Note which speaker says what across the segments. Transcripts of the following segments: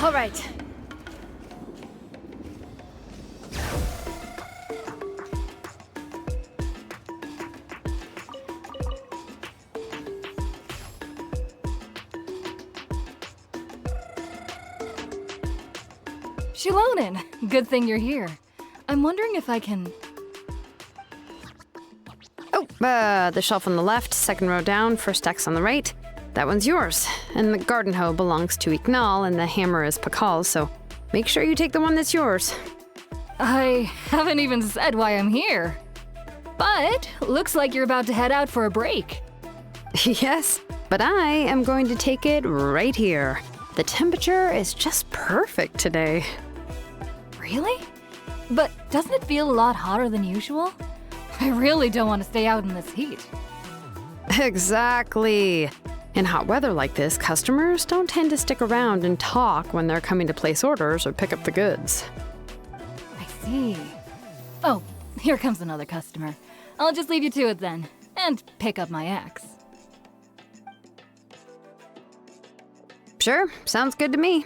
Speaker 1: All right. Shilonen, good thing you're here. I'm wondering if I can...
Speaker 2: Oh, the shelf on the left, second row down, first X on the right. That one's yours. And the garden hoe belongs to Ignal, and the hammer is Pakal's, so make sure you take the one that's yours.
Speaker 1: I haven't even said why I'm here. But looks like you're about to head out for a break.
Speaker 2: Yes, but I am going to take it right here. The temperature is just perfect today.
Speaker 1: Really? But doesn't it feel a lot hotter than usual? I really don't want to stay out in this heat.
Speaker 2: Exactly. In hot weather like this, customers don't tend to stick around and talk when they're coming to place orders or pick up the goods.
Speaker 1: I see. Oh, here comes another customer. I'll just leave you to it then, and pick up my axe.
Speaker 2: Sure, sounds good to me.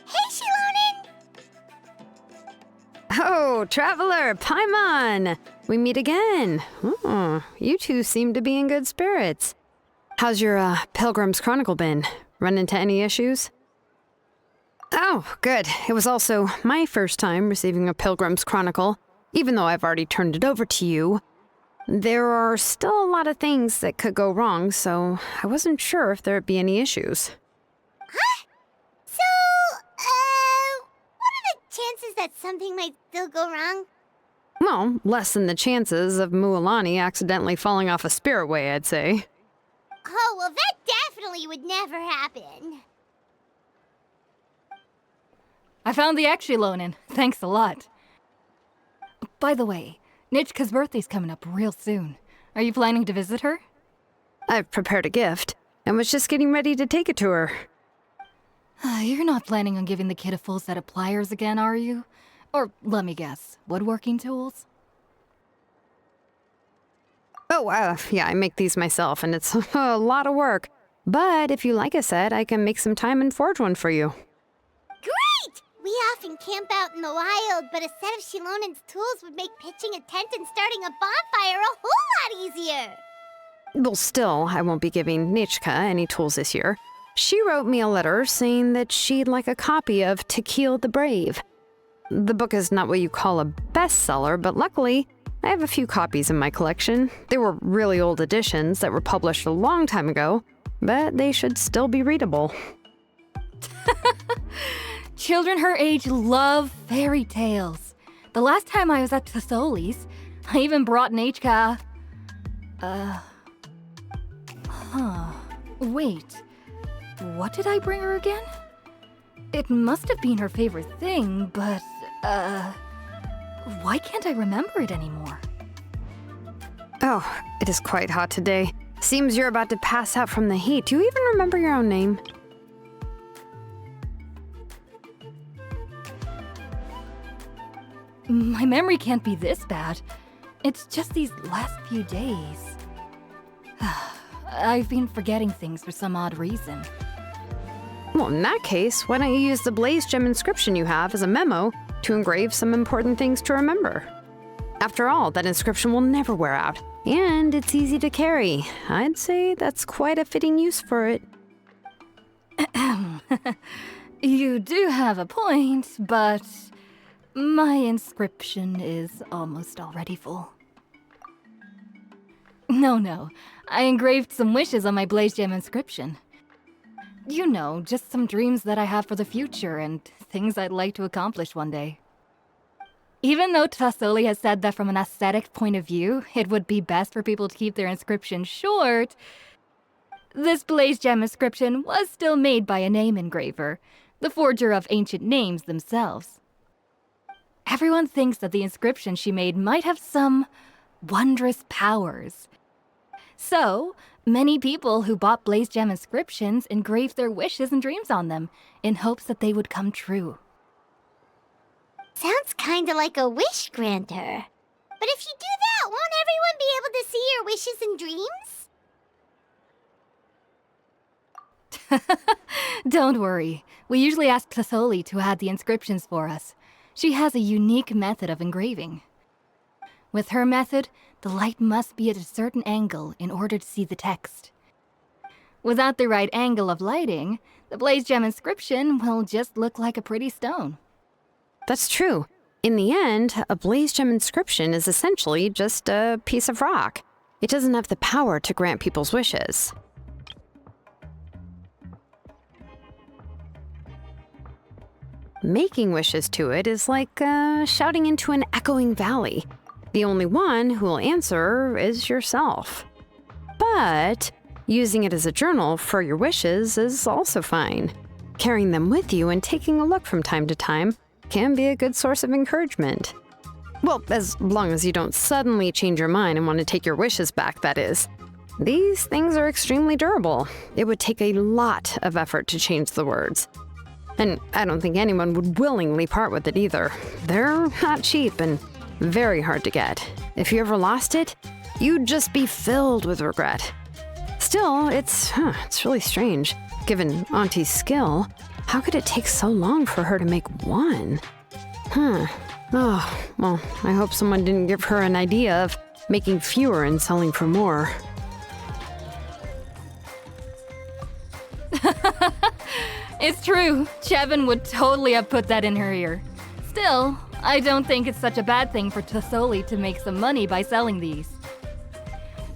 Speaker 3: Hey, Shilonen!
Speaker 2: Oh, Traveler, Paimon! We meet again. Oh, you two seem to be in good spirits. How's your Pilgrim's Chronicle been? Run into any issues? Oh, good. It was also my first time receiving a Pilgrim's Chronicle, even though I've already turned it over to you. There are still a lot of things that could go wrong, so I wasn't sure if there'd be any issues.
Speaker 3: Huh? So, what are the chances that something might still go wrong?
Speaker 2: Well, less than the chances of Mualani accidentally falling off a spirit way, I'd say.
Speaker 3: Oh, well, that definitely would never happen.
Speaker 1: I found the axe, Shilonen. Thanks a lot. By the way, Nichka's birthday's coming up real soon. Are you planning to visit her?
Speaker 2: I've prepared a gift, and was just getting ready to take it to her.
Speaker 1: You're not planning on giving the kid a full set of pliers again, are you? Or, let me guess, woodworking tools?
Speaker 2: Oh, yeah, I make these myself, and it's a lot of work. But if you like a set, I can make some time and forge one for you.
Speaker 3: Great! We often camp out in the wild, but a set of Shilonen's tools would make pitching a tent and starting a bonfire a whole lot easier.
Speaker 2: Well, still, I won't be giving Nichka any tools this year. She wrote me a letter saying that she'd like a copy of To Kill the Brave. The book is not what you call a bestseller, but luckily, I have a few copies in my collection. They were really old editions that were published a long time ago, but they should still be readable.
Speaker 1: Children her age love fairy tales. The last time I was at Tasoli's, I even brought Nichka... Wait. What did I bring her again? It must have been her favorite thing, but, why can't I remember it anymore?
Speaker 2: Oh, it is quite hot today. Seems you're about to pass out from the heat. Do you even remember your own name?
Speaker 1: My memory can't be this bad. It's just these last few days. I've been forgetting things for some odd reason.
Speaker 2: Well, in that case, why don't you use the blaze gem inscription you have as a memo to engrave some important things to remember? After all, that inscription will never wear out, and it's easy to carry. I'd say that's quite a fitting use for it.
Speaker 1: You do have a point, but my inscription is almost already full. No, I engraved some wishes on my blaze gem inscription. You know, just some dreams that I have for the future and things I'd like to accomplish one day. Even though Tasoli has said that from an aesthetic point of view, it would be best for people to keep their inscription short, this blaze gem inscription was still made by a name engraver, the forger of ancient names themselves. Everyone thinks that the inscription she made might have some wondrous powers. So, many people who bought blaze gem inscriptions engraved their wishes and dreams on them, in hopes that they would come true.
Speaker 3: Sounds kinda like a wish granter. But if you do that, won't everyone be able to see your wishes and dreams?
Speaker 1: Don't worry. We usually ask Tasoli to add the inscriptions for us. She has a unique method of engraving. With her method, the light must be at a certain angle in order to see the text. Without the right angle of lighting, the blaze gem inscription will just look like a pretty stone.
Speaker 2: That's true. In the end, a blaze gem inscription is essentially just a piece of rock. It doesn't have the power to grant people's wishes. Making wishes to it is like shouting into an echoing valley. The only one who will answer is yourself. But using it as a journal for your wishes is also fine. Carrying them with you and taking a look from time to time can be a good source of encouragement. Well, as long as you don't suddenly change your mind and want to take your wishes back, that is. These things are extremely durable. It would take a lot of effort to change the words. And I don't think anyone would willingly part with it either. They're not cheap and very hard to get. If you ever lost it, you'd just be filled with regret. Still, it's really strange. Given Auntie's skill, how could it take so long for her to make one? Oh, well, I hope someone didn't give her an idea of making fewer and selling for more.
Speaker 1: It's true. Chevin would totally have put that in her ear. Still, I don't think it's such a bad thing for Tasoli to make some money by selling these.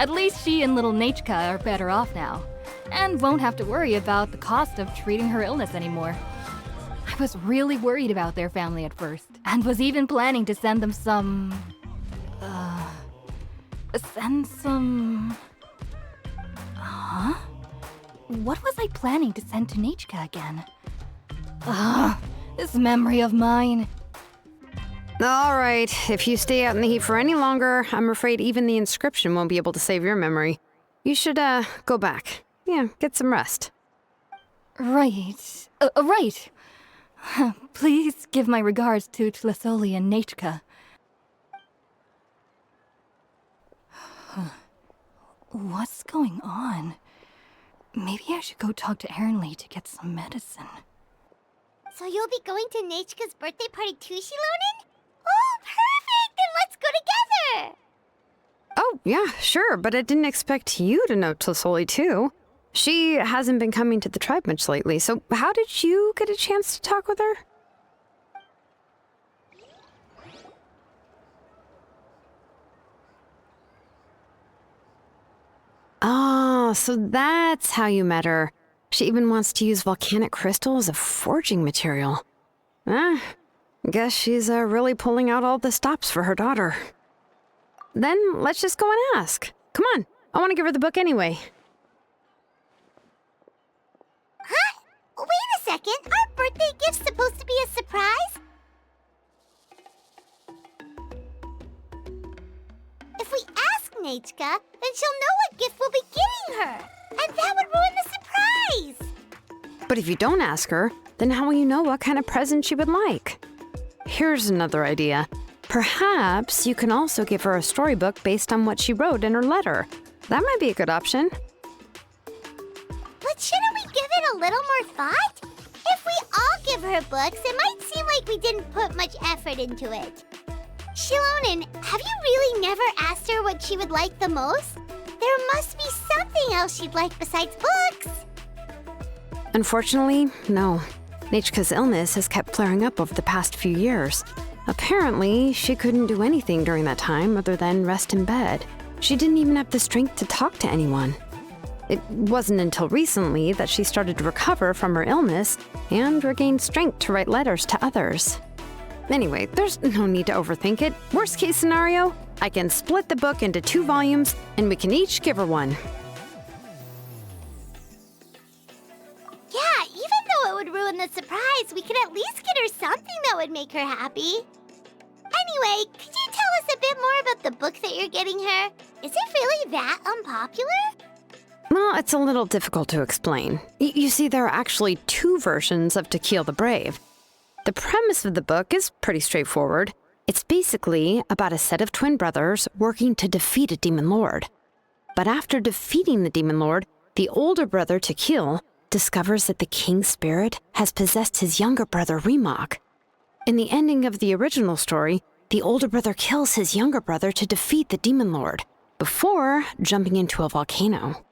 Speaker 1: At least she and little Nachka are better off now, and won't have to worry about the cost of treating her illness anymore. I was really worried about their family at first, and was even planning to send them some... Huh? What was I planning to send to Nachka again? This memory of mine.
Speaker 2: All right, if you stay out in the heat for any longer, I'm afraid even the inscription won't be able to save your memory. You should, go back. Yeah, get some rest.
Speaker 1: Right. Right. Please give my regards to Tlasoli and Nachka. What's going on? Maybe I should go talk to Ernly to get some medicine.
Speaker 3: So you'll be going to Nachka's birthday party too, Shilonen? Oh, perfect! Then let's go together!
Speaker 2: Oh, yeah, sure, but I didn't expect you to know Tlasoli too. She hasn't been coming to the tribe much lately, so how did you get a chance to talk with her? Oh, so that's how you met her. She even wants to use volcanic crystal as a forging material. Guess she's really pulling out all the stops for her daughter. Then let's just go and ask. Come on, I want to give her the book anyway.
Speaker 3: Huh? Wait a second, our birthday gift's supposed to be a surprise? If we ask Nachka, then she'll know what gift we'll be getting her. And that would ruin the surprise!
Speaker 2: But if you don't ask her, then how will you know what kind of present she would like? Here's another idea. Perhaps you can also give her a storybook based on what she wrote in her letter. That might be a good option.
Speaker 3: But shouldn't we give it a little more thought? If we all give her books, it might seem like we didn't put much effort into it. Shilonen, have you really never asked her what she would like the most? There must be something else she'd like besides books.
Speaker 2: Unfortunately, no. Nachka's illness has kept flaring up over the past few years. Apparently, she couldn't do anything during that time other than rest in bed. She didn't even have the strength to talk to anyone. It wasn't until recently that she started to recover from her illness and regained strength to write letters to others. Anyway, there's no need to overthink it. Worst case scenario, I can split the book into 2 volumes and we can each give her one.
Speaker 3: Yeah, even though it would ruin the surprise, we could at least get her something that would make her happy. Anyway, could you tell us a bit more about the book that you're getting her? Is it really that unpopular?
Speaker 2: Well, it's a little difficult to explain. You see, there are actually 2 versions of To Kill the Brave. The premise of the book is pretty straightforward. It's basically about a set of twin brothers working to defeat a demon lord. But after defeating the demon lord, the older brother, To Kill, discovers that the king's spirit has possessed his younger brother, Remok. In the ending of the original story, the older brother kills his younger brother to defeat the demon lord, before jumping into a volcano.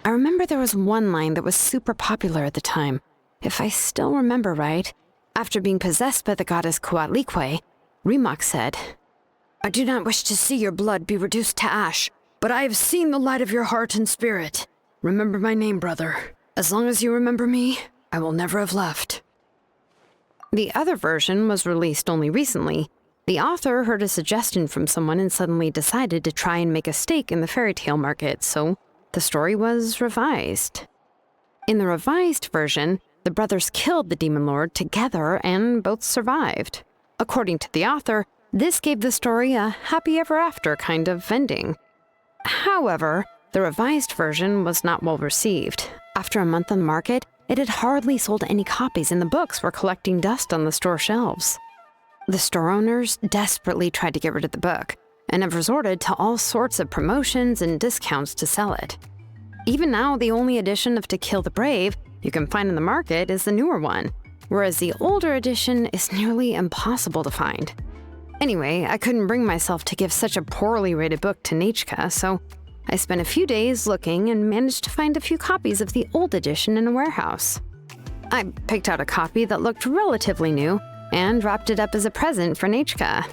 Speaker 2: I remember there was one line that was super popular at the time. If I still remember right, after being possessed by the goddess Coatlicue, Rimac said, "I do not wish to see your blood be reduced to ash, but I have seen the light of your heart and spirit. Remember my name, brother. As long as you remember me, I will never have left." The other version was released only recently. The author heard a suggestion from someone and suddenly decided to try and make a stake in the fairy tale market, so the story was revised. In the revised version, the brothers killed the demon lord together and both survived. According to the author, this gave the story a happy ever after kind of ending. However, the revised version was not well received. After a month on the market, it had hardly sold any copies and the books were collecting dust on the store shelves. The store owners desperately tried to get rid of the book and have resorted to all sorts of promotions and discounts to sell it. Even now, the only edition of To Kill the Brave you can find in the market is the newer one, whereas the older edition is nearly impossible to find. Anyway, I couldn't bring myself to give such a poorly rated book to Nechka, so I spent a few days looking and managed to find a few copies of the old edition in a warehouse. I picked out a copy that looked relatively new and wrapped it up as a present for Nechka.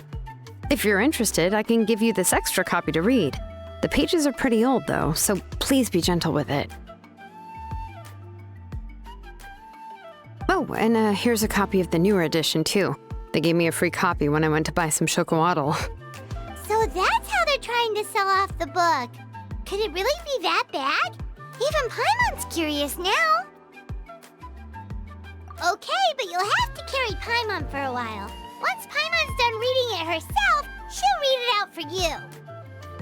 Speaker 2: If you're interested, I can give you this extra copy to read. The pages are pretty old though, so please be gentle with it. Oh, and here's a copy of the newer edition too. They gave me a free copy when I went to buy some chocowaddle.
Speaker 3: So that's how they're trying to sell off the book. Could it really be that bad? Even Paimon's curious now. Okay, but you'll have to carry Paimon for a while. Once Paimon's done reading it herself, she'll read it out for you.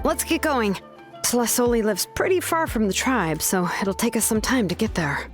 Speaker 2: Let's get going. Celesoli lives pretty far from the tribe, so it'll take us some time to get there.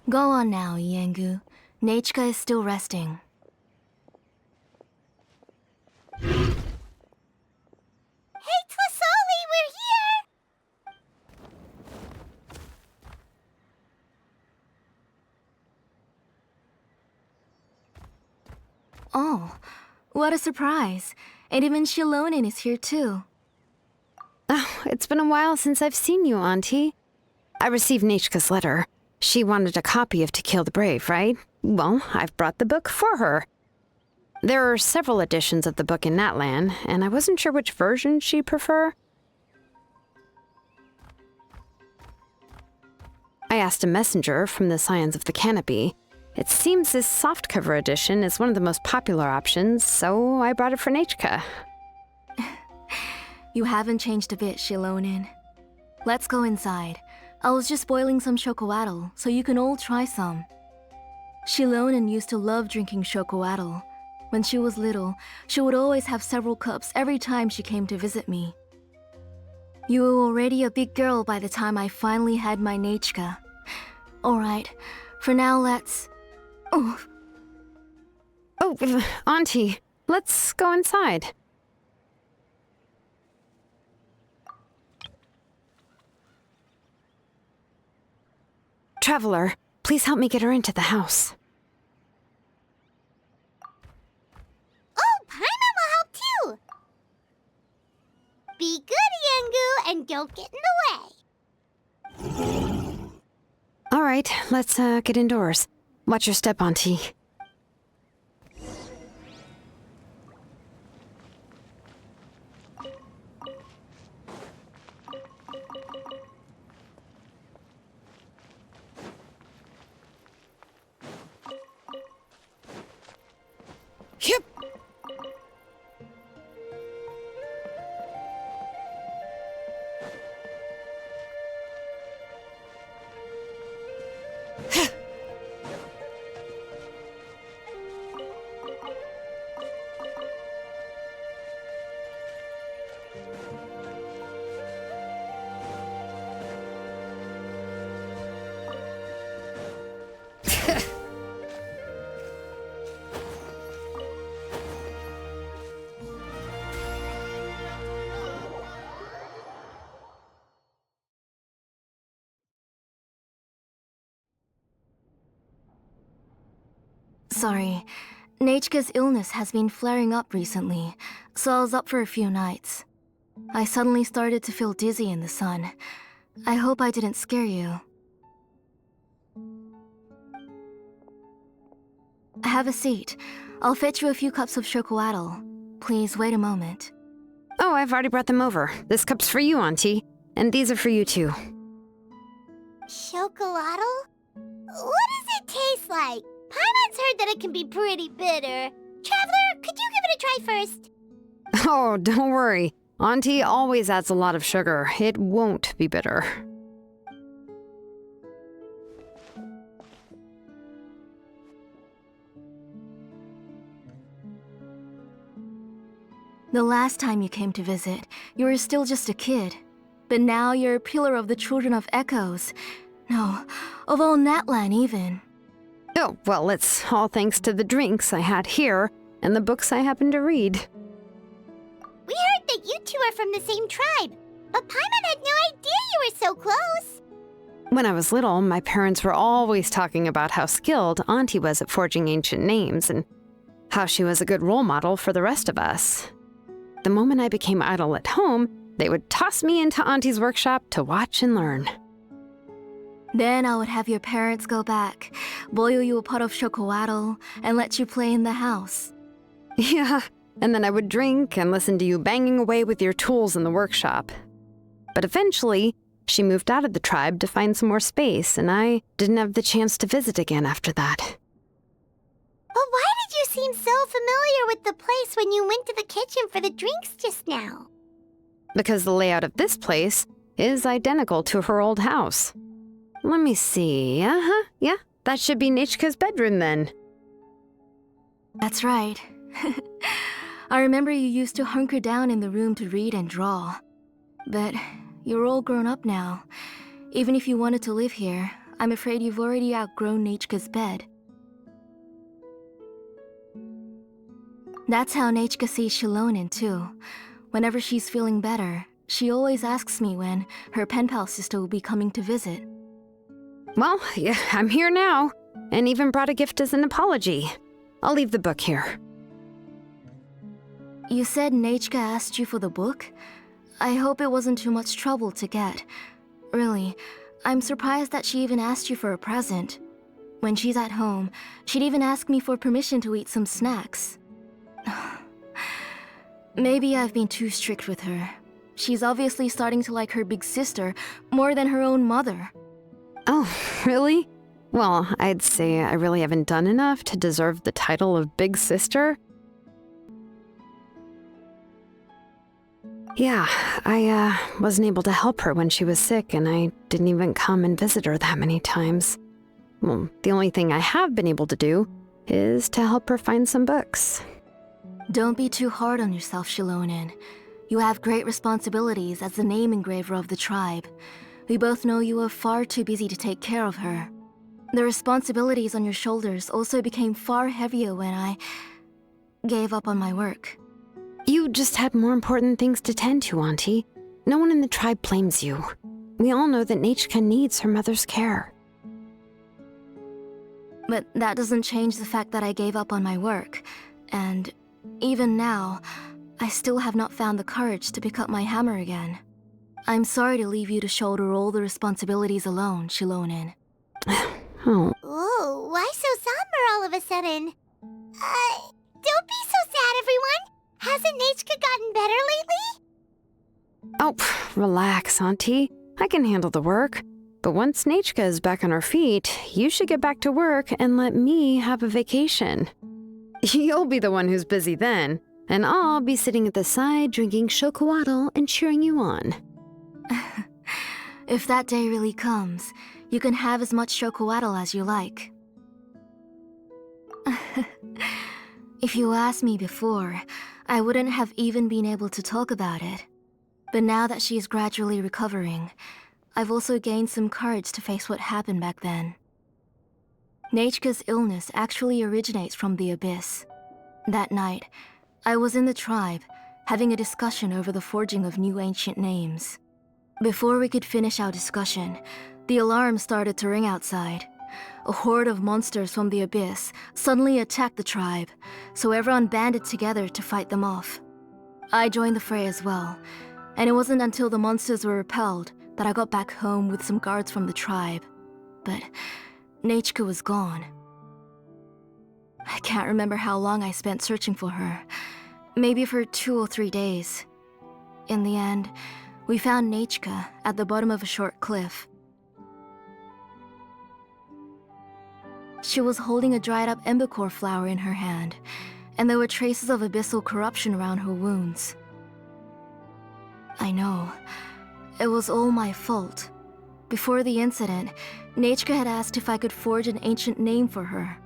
Speaker 1: Go on now, Yengu. Nachika is still resting.
Speaker 3: Hey, Twasoli, we're here!
Speaker 1: Oh, what a surprise. And even Shilonin is here too.
Speaker 2: Oh, it's been a while since I've seen you, Auntie. I received Nachika's letter. She wanted a copy of To Kill the Brave, right? Well, I've brought the book for her. There are several editions of the book in Natlan, and I wasn't sure which version she'd prefer. I asked a messenger from the Scions of the Canopy. It seems this softcover edition is one of the most popular options, so I brought it for Nachika.
Speaker 1: You haven't changed a bit, Shilonin. Let's go inside. I was just boiling some chocoatl, so you can all try some. Shilonin used to love drinking chocoatl. When she was little, she would always have several cups every time she came to visit me. You were already a big girl by the time I finally had my Nachika. Alright, for now let's... Oh,
Speaker 2: Auntie, let's go inside. Traveler, please help me get her into the house.
Speaker 3: Oh, Paimon will help too! Be good, Yengu, and don't get in the way.
Speaker 2: All right, let's get indoors. Watch your step, Auntie. Yep.
Speaker 1: sorry. Nachika's illness has been flaring up recently, so I was up for a few nights. I suddenly started to feel dizzy in the sun. I hope I didn't scare you. Have a seat. I'll fetch you a few cups of chocoatl. Please wait a moment.
Speaker 2: Oh, I've already brought them over. This cup's for you, Auntie. And these are for you, too.
Speaker 3: Chocolatl? What does it taste like? Paimon's heard that it can be pretty bitter. Traveler, could you give it a try first?
Speaker 2: Oh, don't worry. Auntie always adds a lot of sugar. It won't be bitter.
Speaker 1: The last time you came to visit, you were still just a kid. But now you're a pillar of the Children of Echoes. No, of all Natlan even.
Speaker 2: Oh, well, it's all thanks to the drinks I had here and the books I happened to read.
Speaker 3: We heard that you two are from the same tribe, but Paimon had no idea you were so close.
Speaker 2: When I was little, my parents were always talking about how skilled Auntie was at forging ancient names and how she was a good role model for the rest of us. The moment I became idle at home, they would toss me into Auntie's workshop to watch and learn.
Speaker 1: Then I would have your parents go back, boil you a pot of chocoatl, and let you play in the house.
Speaker 2: Yeah, and then I would drink and listen to you banging away with your tools in the workshop. But eventually, she moved out of the tribe to find some more space, and I didn't have the chance to visit again after that.
Speaker 3: But why did you seem so familiar with the place when you went to the kitchen for the drinks just now?
Speaker 2: Because the layout of this place is identical to her old house. Let me see. Yeah, that should be Nachika's bedroom then.
Speaker 1: That's right. I remember you used to hunker down in the room to read and draw. But you're all grown up now. Even if you wanted to live here, I'm afraid you've already outgrown Nechka's bed. That's how Nechka sees Shilonen, too. Whenever she's feeling better, she always asks me when her pen pal sister will be coming to visit.
Speaker 2: Well, yeah, I'm here now, and even brought a gift as an apology. I'll leave the book here.
Speaker 1: You said Nechka asked you for the book? I hope it wasn't too much trouble to get. Really, I'm surprised that she even asked you for a present. When she's at home, she'd even ask me for permission to eat some snacks. Maybe I've been too strict with her. She's obviously starting to like her big sister more than her own mother.
Speaker 2: Oh, really? Well, I'd say I really haven't done enough to deserve the title of big sister. Yeah, I wasn't able to help her when she was sick, and I didn't even come and visit her that many times. Well, the only thing I have been able to do is to help her find some books.
Speaker 1: Don't be too hard on yourself, Shilonen. You have great responsibilities as the name engraver of the tribe. We both know you are far too busy to take care of her. The responsibilities on your shoulders also became far heavier when I gave up on my work.
Speaker 2: You just had more important things to tend to, Auntie. No one in the tribe blames you. We all know that Nechka needs her mother's care.
Speaker 1: But that doesn't change the fact that I gave up on my work. And even now, I still have not found the courage to pick up my hammer again. I'm sorry to leave you to shoulder all the responsibilities alone, Shilonen.
Speaker 2: Oh.
Speaker 3: Ooh, why so somber all of a sudden? Don't be so sad, everyone! Hasn't Nechka gotten better lately?
Speaker 2: Oh, relax, Auntie. I can handle the work. But once Nechka is back on her feet, you should get back to work and let me have a vacation. You'll be the one who's busy then, and I'll be sitting at the side drinking chocolatl and cheering you on.
Speaker 1: If that day really comes, you can have as much chocolatl as you like. If you asked me before, I wouldn't have even been able to talk about it. But now that she is gradually recovering, I've also gained some courage to face what happened back then. Nechka's illness actually originates from the Abyss. That night, I was in the tribe, having a discussion over the forging of new ancient names. Before we could finish our discussion, the alarm started to ring outside. A horde of monsters from the Abyss suddenly attacked the tribe, so everyone banded together to fight them off. I joined the fray as well, and it wasn't until the monsters were repelled that I got back home with some guards from the tribe. But Nechka was gone. I can't remember how long I spent searching for her. Maybe for 2 or 3 days. In the end, we found Nechka at the bottom of a short cliff. She was holding a dried-up embercore flower in her hand, and there were traces of abyssal corruption around her wounds. I know. It was all my fault. Before the incident, Nechka had asked if I could forge an ancient name for her.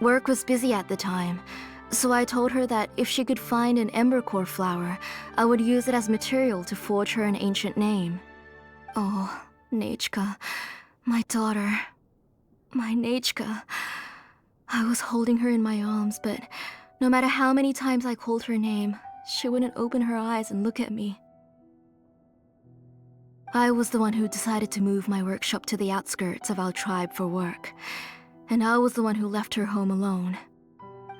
Speaker 1: Work was busy at the time, so I told her that if she could find an embercore flower, I would use it as material to forge her an ancient name. Oh, Nechka, my daughter. My Nechka. I was holding her in my arms, but no matter how many times I called her name, she wouldn't open her eyes and look at me. I was the one who decided to move my workshop to the outskirts of our tribe for work, and I was the one who left her home alone.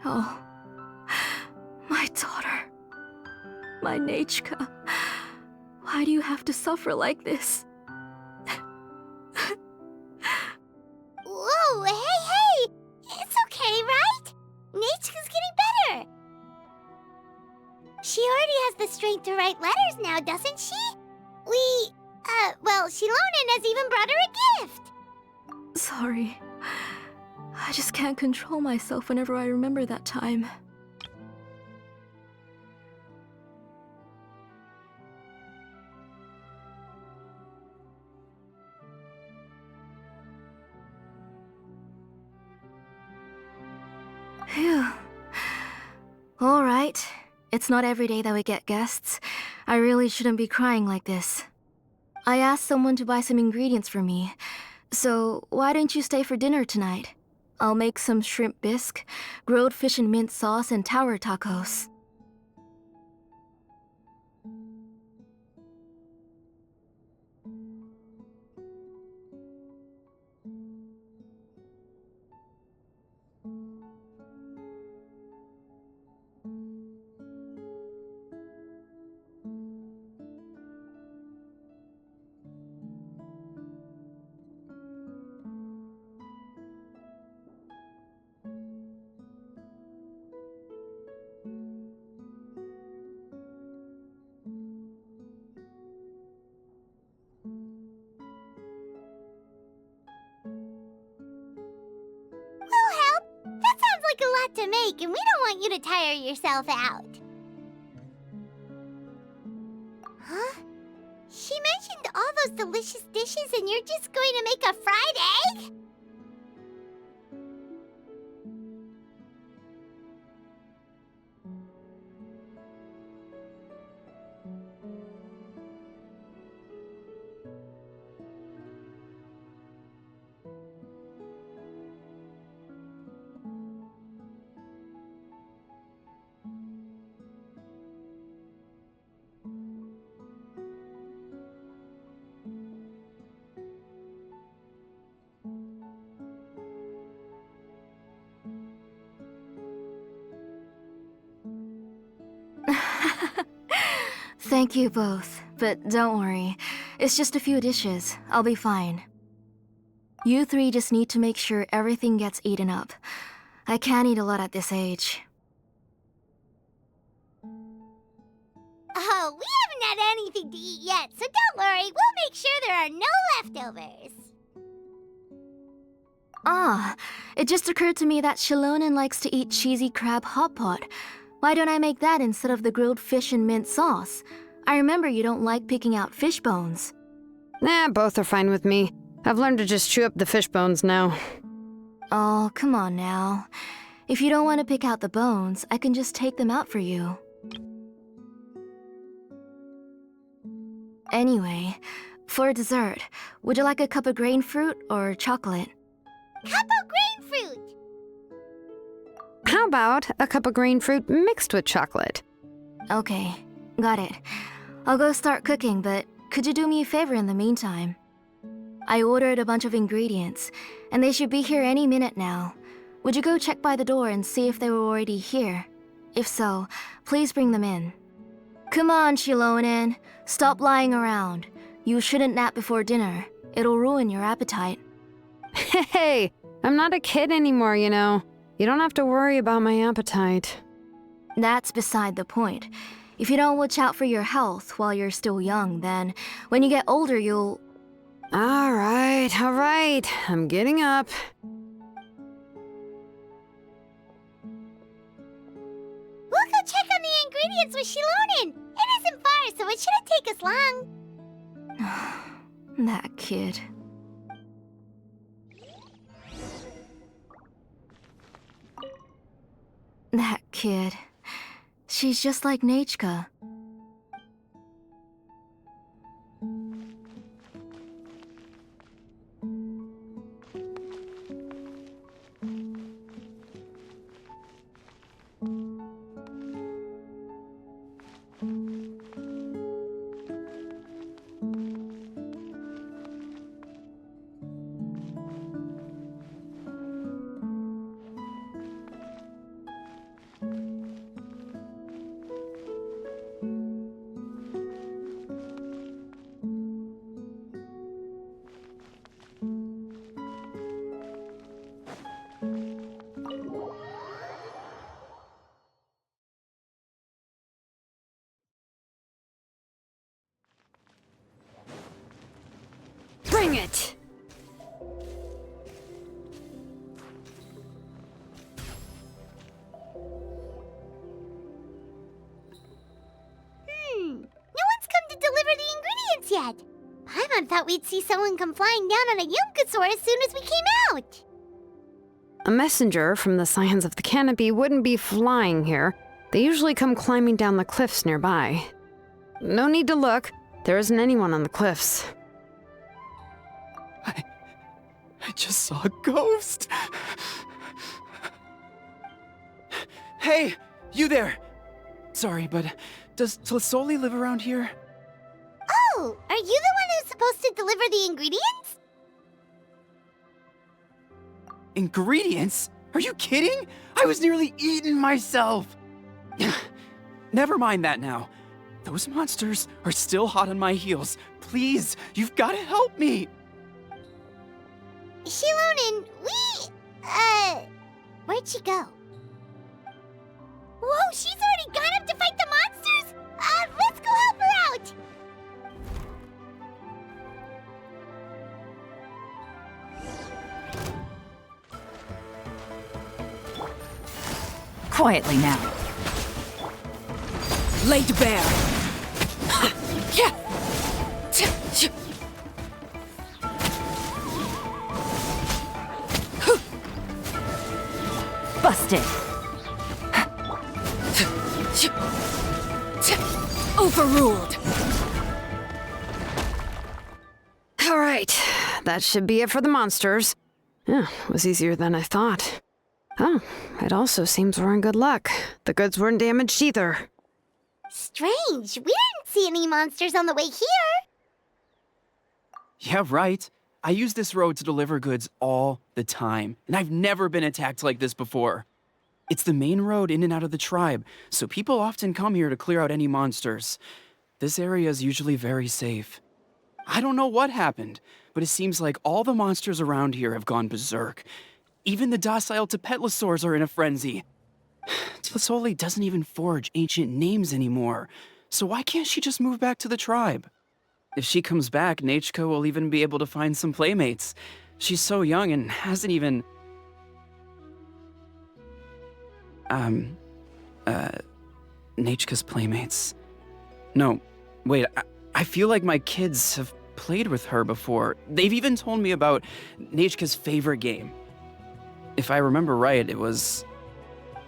Speaker 1: Oh, my daughter. My Nechka. Why do you have to suffer like this?
Speaker 3: Whoa, hey! It's okay, right? Nechka's getting better. She already has the strength to write letters now, doesn't she? Well, Shilonen has even brought her a gift.
Speaker 1: Sorry. I just can't control myself whenever I remember that time. Phew. All right. It's not every day that we get guests. I really shouldn't be crying like this. I asked someone to buy some ingredients for me,
Speaker 4: So, why don't you stay for dinner tonight? I'll make some shrimp bisque, grilled fish and mint sauce, and tower tacos.
Speaker 3: We'll help. That sounds like a lot to make, and we don't want you to tire yourself out. Huh? She mentioned all those delicious dishes, and you're just going to make a fried egg?
Speaker 4: Thank you both, but don't worry. It's just a few dishes. I'll be fine. You three just need to make sure everything gets eaten up. I can't eat a lot at this age.
Speaker 3: Oh, we haven't had anything to eat yet, so don't worry. We'll make sure there are no leftovers.
Speaker 4: Ah, it just occurred to me that Shilonen likes to eat cheesy crab hot pot. Why don't I make that instead of the grilled fish and mint sauce? I remember you don't like picking out fish bones.
Speaker 2: Nah, both are fine with me. I've learned to just chew up the fish bones now.
Speaker 4: Oh, come on now. If you don't want to pick out the bones, I can just take them out for you. Anyway, for dessert, would you like a cup of grain fruit or chocolate?
Speaker 3: Cup of grain fruit!
Speaker 2: How about a cup of green fruit mixed with chocolate?
Speaker 4: Okay, got it. I'll go start cooking, but could you do me a favor in the meantime? I ordered a bunch of ingredients, and they should be here any minute now. Would you go check by the door and see if they were already here? If so, please bring them in. Come on, Shilonen. Stop lying around. You shouldn't nap before dinner. It'll ruin your appetite.
Speaker 2: Hey, I'm not a kid anymore, you know. You don't have to worry about my appetite.
Speaker 4: That's beside the point. If you don't watch out for your health while you're still young, then when you get older, you'll...
Speaker 2: All right. I'm getting up.
Speaker 3: We'll go check on the ingredients with Shilonen. It isn't far, so it shouldn't take us long.
Speaker 4: That kid. That kid. She's just like Nachka.
Speaker 2: Bring it!
Speaker 3: No one's come to deliver the ingredients yet. Paimon thought we'd see someone come flying down on a Yunkasaur as soon as we came out.
Speaker 2: A messenger from the Scions of the Canopy wouldn't be flying here. They usually come climbing down the cliffs nearby. No need to look. There isn't anyone on the cliffs.
Speaker 5: I just saw a ghost. Hey, you there! Sorry, but does Tlisoli live around here?
Speaker 3: Oh, are you the one who's supposed to deliver the ingredients?
Speaker 5: Ingredients? Are you kidding? I was nearly eaten myself! Never mind that now. Those monsters are still hot on my heels. Please, you've got to help me!
Speaker 3: Shilonen, where'd she go? Whoa, she's already gone up to fight the monsters? Let's go help her out!
Speaker 6: Quietly now. Laid bare. Busted. Overruled.
Speaker 2: All right, that should be it for the monsters. Yeah, was easier than I thought. Oh, it also seems we're in good luck. The goods weren't damaged either.
Speaker 3: Strange, we didn't see any monsters on the way here.
Speaker 5: Yeah, right. I use this road to deliver goods all the time, and I've never been attacked like this before. It's the main road in and out of the tribe, so people often come here to clear out any monsters. This area is usually very safe. I don't know what happened, but it seems like all the monsters around here have gone berserk. Even the docile Tepetlosaurs are in a frenzy. Tlisoli doesn't even forge ancient names anymore, so why can't she just move back to the tribe? If she comes back, Nachka will even be able to find some playmates. She's so young and hasn't even... Nachka's playmates. No, wait, I feel like my kids have played with her before. They've even told me about Nachka's favorite game. If I remember right, it was...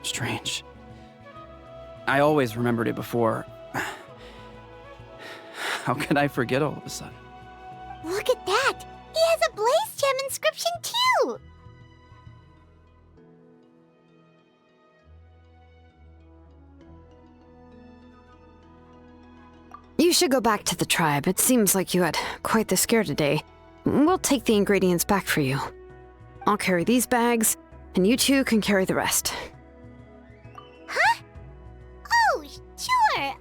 Speaker 5: strange. I always remembered it before. How could I forget all of a sudden?
Speaker 3: Look at that! He has a Blaze Gem inscription too!
Speaker 2: You should go back to the tribe. It seems like you had quite the scare today. We'll take the ingredients back for you. I'll carry these bags, and you two can carry the rest.
Speaker 3: Huh? Oh, sure.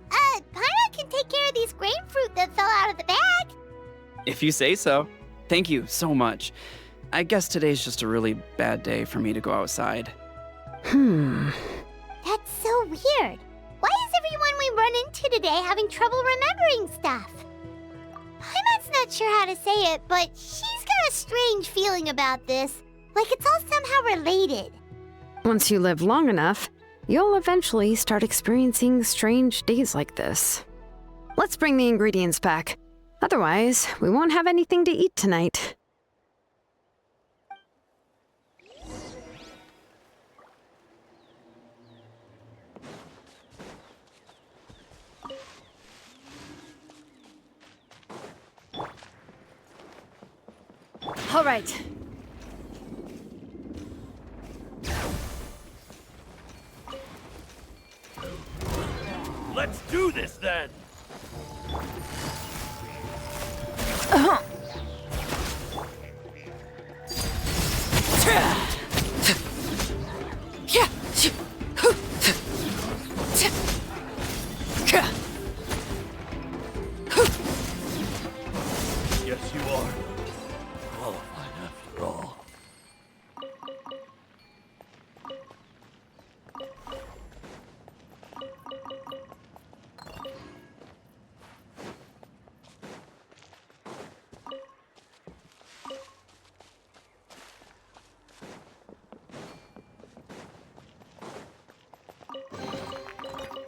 Speaker 3: Paimon can take care of these grapefruit that fell out of the bag.
Speaker 5: If you say so. Thank you so much. I guess today's just a really bad day for me to go outside.
Speaker 3: That's so weird. Why is everyone we run into today having trouble remembering stuff? Paimon's not sure how to say it, but she's got a strange feeling about this. Like it's all somehow related.
Speaker 2: Once you live long enough, you'll eventually start experiencing strange days like this. Let's bring the ingredients back. Otherwise, we won't have anything to eat tonight. All right.
Speaker 7: Let's do this then! Yes, you are. Qualified after all.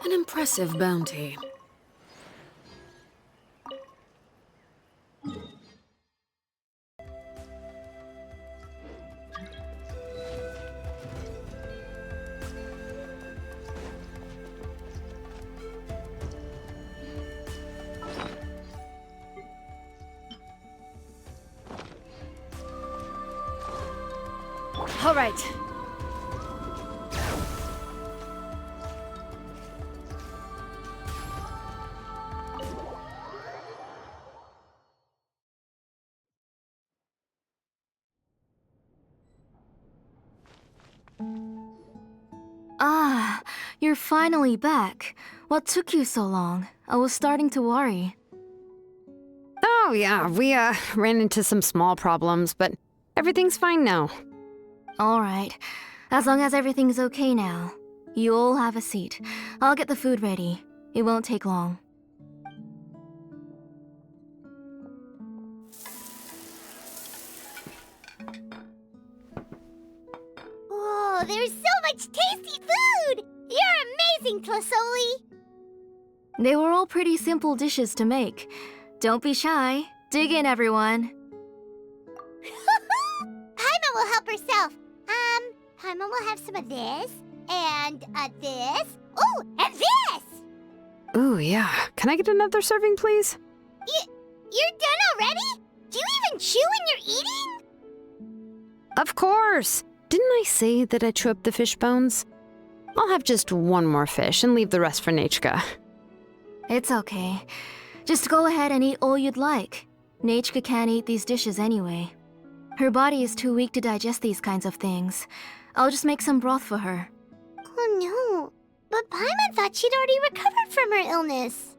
Speaker 6: An impressive bounty.
Speaker 2: All right.
Speaker 4: Ah, you're finally back. What took you so long? I was starting to worry.
Speaker 2: Oh, yeah, we ran into some small problems, but everything's fine now.
Speaker 4: All right. As long as everything's okay now. You all have a seat. I'll get the food ready. It won't take long.
Speaker 3: Whoa, there's so much tasty food! You're amazing, Tlasoli!
Speaker 4: They were all pretty simple dishes to make. Don't be shy. Dig in, everyone.
Speaker 3: Paimon will help herself. Paimon will have some of this, and this. Oh, and this!
Speaker 2: Ooh, yeah. Can I get another serving, please?
Speaker 3: You're done already? Do you even chew when you're eating?
Speaker 2: Of course! Didn't I say that I chew up the fish bones? I'll have just one more fish and leave the rest for Nechka.
Speaker 4: It's okay. Just go ahead and eat all you'd like. Nechka can't eat these dishes anyway. Her body is too weak to digest these kinds of things. I'll just make some broth for her.
Speaker 3: Oh no, but Paimon thought she'd already recovered from her illness.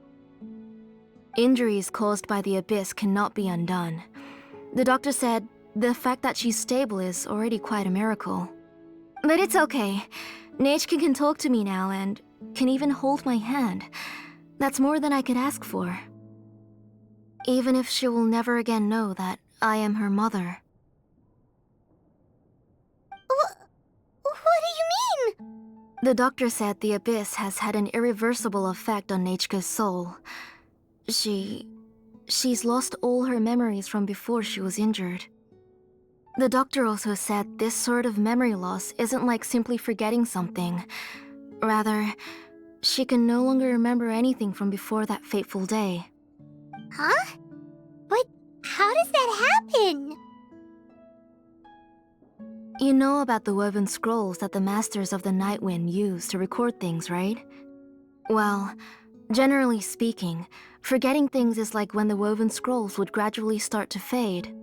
Speaker 4: Injuries caused by the abyss cannot be undone. The doctor said the fact that she's stable is already quite a miracle. But it's okay. Nechka can talk to me now and can even hold my hand. That's more than I could ask for. Even if she will never again know that I am her mother.
Speaker 3: What do you mean?
Speaker 4: The doctor said the abyss has had an irreversible effect on Nechka's soul. She's lost all her memories from before she was injured. The doctor also said this sort of memory loss isn't like simply forgetting something. Rather, she can no longer remember anything from before that fateful day.
Speaker 3: Huh? But how does that happen?
Speaker 4: You know about the woven scrolls that the Masters of the Night Wind use to record things, right? Well, generally speaking, forgetting things is like when the woven scrolls would gradually start to fade.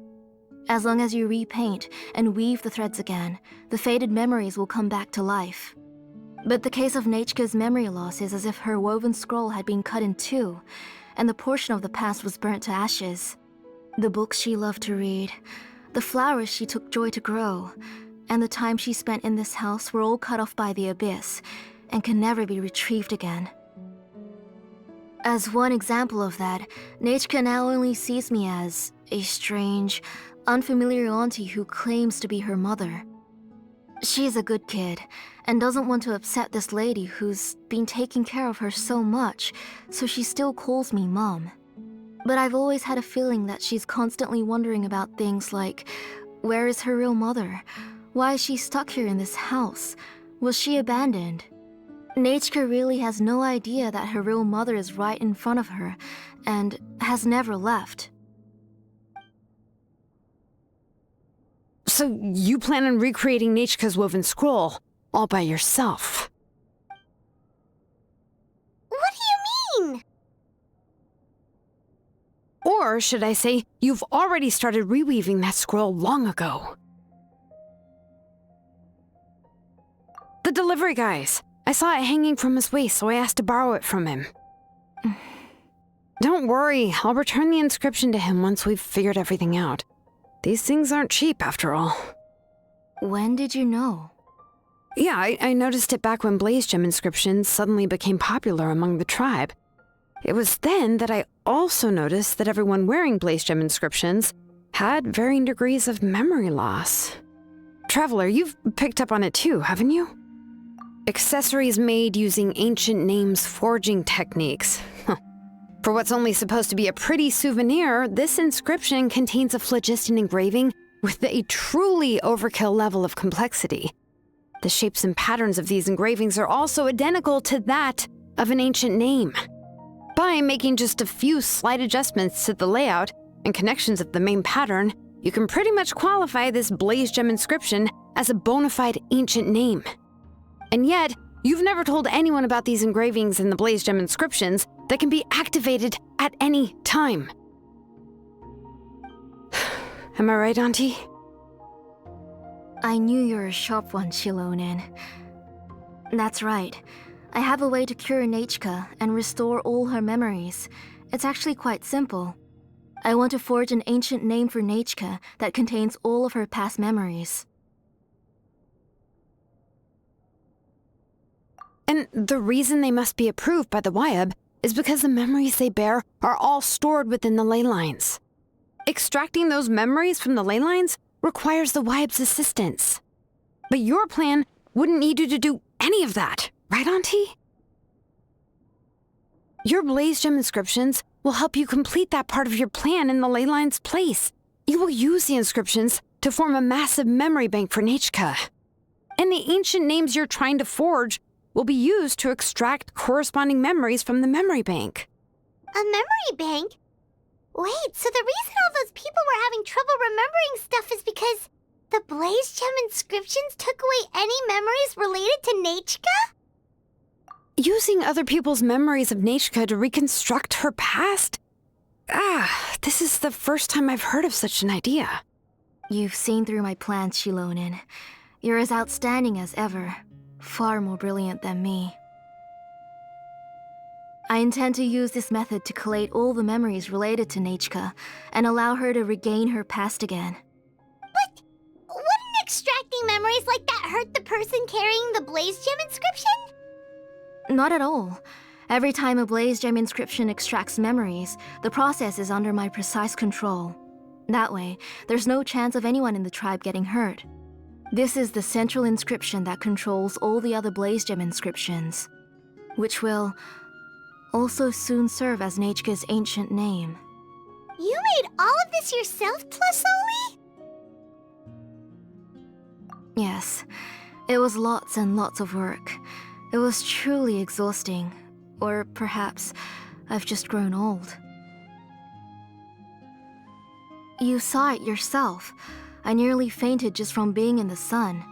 Speaker 4: As long as you repaint and weave the threads again, the faded memories will come back to life. But the case of Nechka's memory loss is as if her woven scroll had been cut in two, and the portion of the past was burnt to ashes. The books she loved to read, the flowers she took joy to grow, and the time she spent in this house were all cut off by the abyss, and can never be retrieved again. As one example of that, Nechka now only sees me as a strange, unfamiliar auntie who claims to be her mother. She's a good kid, and doesn't want to upset this lady who's been taking care of her so much, so she still calls me Mom. But I've always had a feeling that she's constantly wondering about things like, where is her real mother? Why is she stuck here in this house? Was she abandoned? Nechka really has no idea that her real mother is right in front of her, and has never left.
Speaker 2: So you plan on recreating Nechka's woven scroll all by yourself?
Speaker 3: What do you mean?
Speaker 2: Or should I say, you've already started reweaving that scroll long ago? The delivery guys. I saw it hanging from his waist, so I asked to borrow it from him. Don't worry, I'll return the inscription to him once we've figured everything out. These things aren't cheap, after all.
Speaker 4: When did you know?
Speaker 2: Yeah, I noticed it back when blaze gem inscriptions suddenly became popular among the tribe. It was then that I also noticed that everyone wearing blaze gem inscriptions had varying degrees of memory loss. Traveler, you've picked up on it too, haven't you? Accessories made using ancient names forging techniques. For what's only supposed to be a pretty souvenir, this inscription contains a phlogiston engraving with a truly overkill level of complexity. The shapes and patterns of these engravings are also identical to that of an ancient name. By making just a few slight adjustments to the layout and connections of the main pattern, you can pretty much qualify this blaze gem inscription as a bona fide ancient name. And yet, you've never told anyone about these engravings in the Blaze Gem inscriptions that can be activated at any time. Am I right, Auntie?
Speaker 4: I knew you were a sharp one, Shilonen. That's right. I have a way to cure Nechka and restore all her memories. It's actually quite simple. I want to forge an ancient name for Nechka that contains all of her past memories.
Speaker 2: And the reason they must be approved by the Wyab is because the memories they bear are all stored within the ley lines. Extracting those memories from the ley lines requires the Wyab's assistance. But your plan wouldn't need you to do any of that, right, Auntie? Your Blaze Gem inscriptions will help you complete that part of your plan in the ley line's place. You will use the inscriptions to form a massive memory bank for Nechka. And the ancient names you're trying to forge will be used to extract corresponding memories from the memory bank.
Speaker 3: A memory bank? Wait, so the reason all those people were having trouble remembering stuff is because the Blaze Gem inscriptions took away any memories related to Nechka?
Speaker 2: Using other people's memories of Nechka to reconstruct her past? This is the first time I've heard of such an idea.
Speaker 4: You've seen through my plans, Shilonen. You're as outstanding as ever. Far more brilliant than me. I intend to use this method to collate all the memories related to Nechka and allow her to regain her past again.
Speaker 3: But wouldn't extracting memories like that hurt the person carrying the Blaze Gem inscription?
Speaker 4: Not at all. Every time a Blaze Gem inscription extracts memories, the process is under my precise control. That way, there's no chance of anyone in the tribe getting hurt. This is the central inscription that controls all the other Blaze Gem inscriptions, which will also soon serve as Nechka's ancient name.
Speaker 3: You made all of this yourself, Tlasoli?
Speaker 4: Yes, it was lots and lots of work. It was truly exhausting. Or perhaps I've just grown old. You saw it yourself. I nearly fainted just from being in the sun.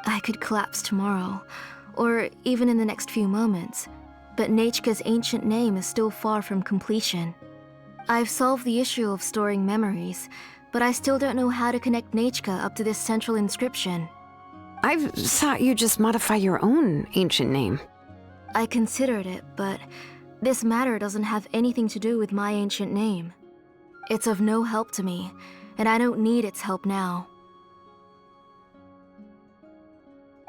Speaker 4: I could collapse tomorrow, or even in the next few moments, but Nechka's ancient name is still far from completion. I've solved the issue of storing memories, but I still don't know how to connect Nechka up to this central inscription.
Speaker 2: I thought you'd just modify your own ancient name.
Speaker 4: I considered it, but this matter doesn't have anything to do with my ancient name. It's of no help to me, and I don't need its help now.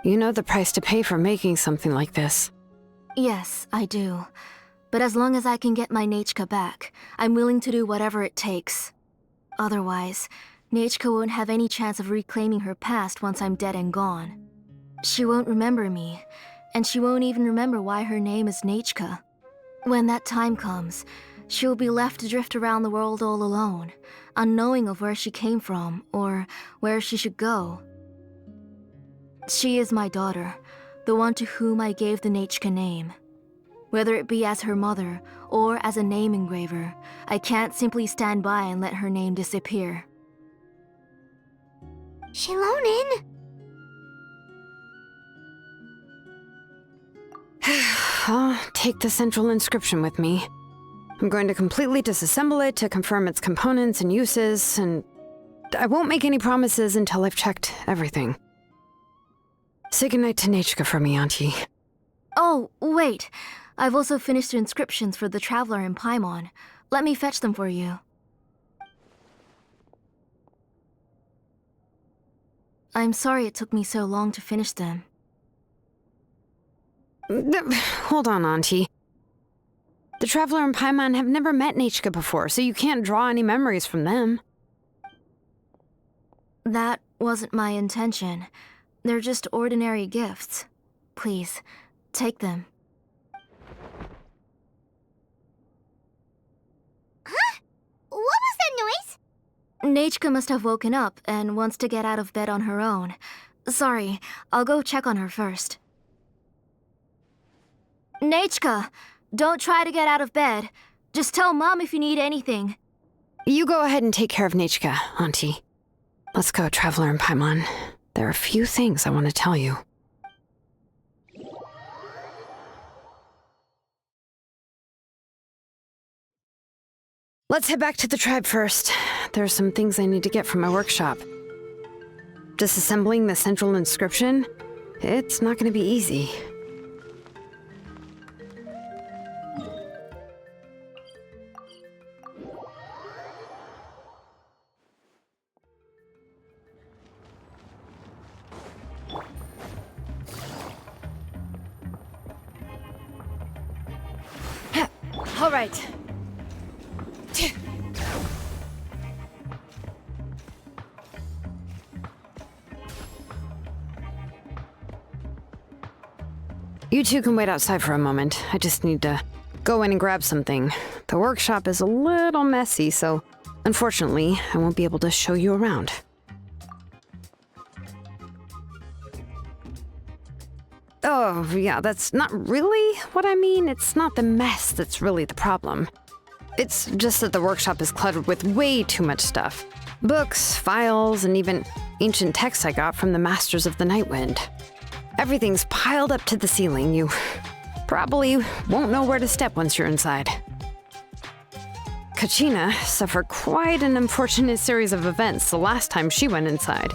Speaker 2: You know the price to pay for making something like this.
Speaker 4: Yes, I do. But as long as I can get my Nechka back, I'm willing to do whatever it takes. Otherwise, Nechka won't have any chance of reclaiming her past once I'm dead and gone. She won't remember me, and she won't even remember why her name is Nechka. When that time comes, she'll be left to drift around the world all alone, unknowing of where she came from or where she should go. She is my daughter, the one to whom I gave the Nechka name. Whether it be as her mother or as a name engraver, I can't simply stand by and let her name disappear.
Speaker 3: Shilonen?
Speaker 2: I'll take the central inscription with me. I'm going to completely disassemble it to confirm its components and uses, and I won't make any promises until I've checked everything. Say goodnight to Nechka for me, Auntie.
Speaker 4: Oh, wait. I've also finished the inscriptions for the Traveler in Paimon. Let me fetch them for you. I'm sorry it took me so long to finish them.
Speaker 2: Hold on, Auntie. The Traveler and Paimon have never met Nechka before, so you can't draw any memories from them.
Speaker 4: That wasn't my intention. They're just ordinary gifts. Please, take them.
Speaker 3: Huh? What was that noise?
Speaker 4: Nechka must have woken up and wants to get out of bed on her own. Sorry, I'll go check on her first. Nechka, don't try to get out of bed. Just tell Mom if you need anything.
Speaker 2: You go ahead and take care of Nechka, Auntie. Let's go, Traveler and Paimon. there are a few things I want to tell you. Let's head back to the tribe first. There are some things I need to get from my workshop. Disassembling the central inscription? It's not going to be easy. All right. You two can wait outside for a moment. I just need to go in and grab something. The workshop is a little messy, so unfortunately, I won't be able to show you around. Oh, yeah, that's not really what I mean. It's not the mess that's really the problem. It's just that the workshop is cluttered with way too much stuff. Books, files, and even ancient texts I got from the Masters of the Nightwind. Everything's piled up to the ceiling. You probably won't know where to step once you're inside. Kachina suffered quite an unfortunate series of events the last time she went inside.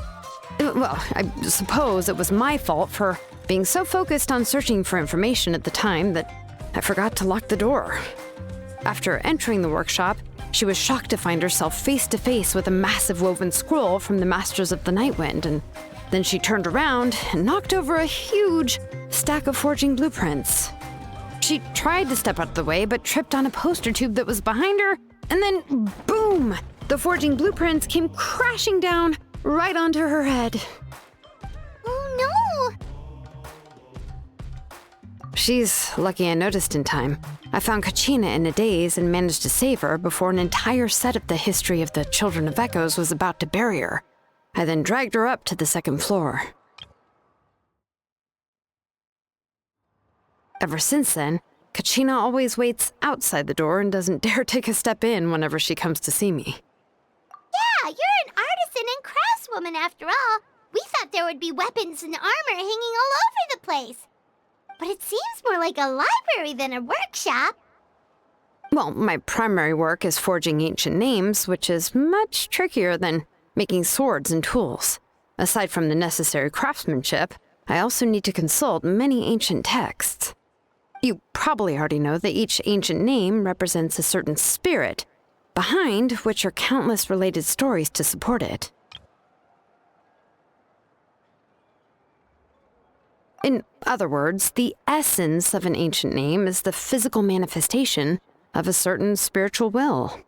Speaker 2: Well, I suppose it was my fault for being so focused on searching for information at the time that I forgot to lock the door. After entering the workshop, she was shocked to find herself face to face with a massive woven scroll from the Masters of the Nightwind, and then she turned around and knocked over a huge stack of forging blueprints. She tried to step out of the way, but tripped on a poster tube that was behind her, and then boom! The forging blueprints came crashing down right onto her head.
Speaker 3: Oh no!
Speaker 2: She's lucky I noticed in time. I found Kachina in a daze and managed to save her before an entire set of the history of the Children of Echoes was about to bury her. I then dragged her up to the second floor. Ever since then, Kachina always waits outside the door and doesn't dare take a step in whenever she comes to see me.
Speaker 3: Yeah, you're an artisan and craftswoman after all. We thought there would be weapons and armor hanging all over the place. But it seems more like a library than a workshop.
Speaker 2: Well, my primary work is forging ancient names, which is much trickier than making swords and tools. Aside from the necessary craftsmanship, I also need to consult many ancient texts. You probably already know that each ancient name represents a certain spirit, behind which are countless related stories to support it. In other words, the essence of an ancient name is the physical manifestation of a certain spiritual will.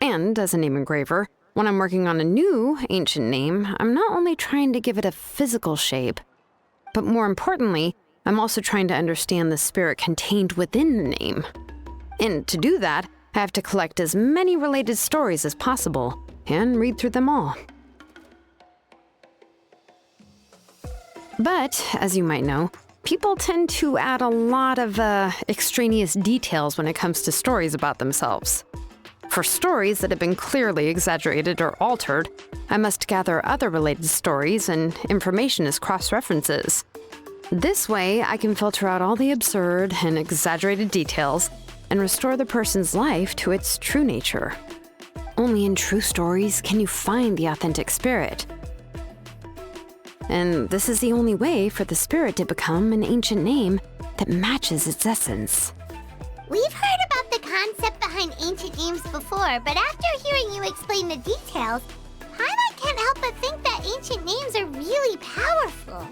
Speaker 2: And as a name engraver, when I'm working on a new ancient name, I'm not only trying to give it a physical shape, but more importantly, I'm also trying to understand the spirit contained within the name. And to do that, I have to collect as many related stories as possible and read through them all. But, as you might know, people tend to add a lot of extraneous details when it comes to stories about themselves. For stories that have been clearly exaggerated or altered, I must gather other related stories and information as cross-references. This way, I can filter out all the absurd and exaggerated details and restore the person's life to its true nature. Only in true stories can you find the authentic spirit. And this is the only way for the spirit to become an ancient name that matches its essence.
Speaker 3: We've heard about the concept behind ancient names before, but after hearing you explain the details, Paimon can't help but think that ancient names are really powerful.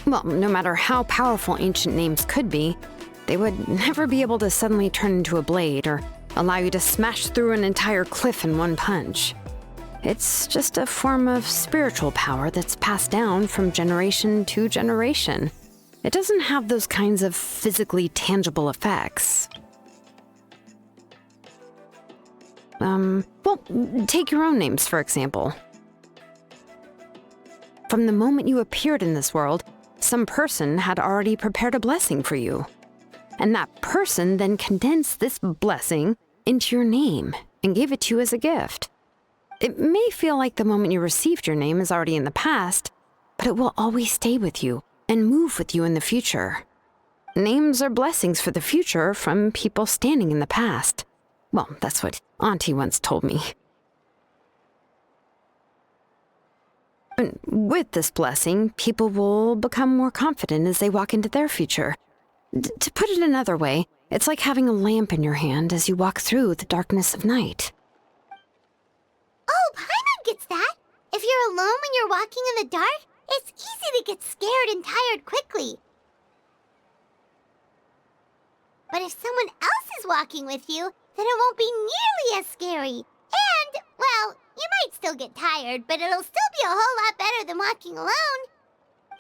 Speaker 2: Well, no matter how powerful ancient names could be, they would never be able to suddenly turn into a blade or allow you to smash through an entire cliff in one punch. It's just a form of spiritual power that's passed down from generation to generation. It doesn't have those kinds of physically tangible effects. Well, take your own names, for example. From the moment you appeared in this world, some person had already prepared a blessing for you. And that person then condensed this blessing into your name and gave it to you as a gift. It may feel like the moment you received your name is already in the past, but it will always stay with you and move with you in the future. Names are blessings for the future from people standing in the past. Well, that's what Auntie once told me. And with this blessing, people will become more confident as they walk into their future. To put it another way, it's like having a lamp in your hand as you walk through the darkness of night.
Speaker 3: Oh, Paimon gets that. If you're alone when you're walking in the dark, it's easy to get scared and tired quickly. But if someone else is walking with you, then it won't be nearly as scary. And, well, you might still get tired, but it'll still be a whole lot better than walking alone.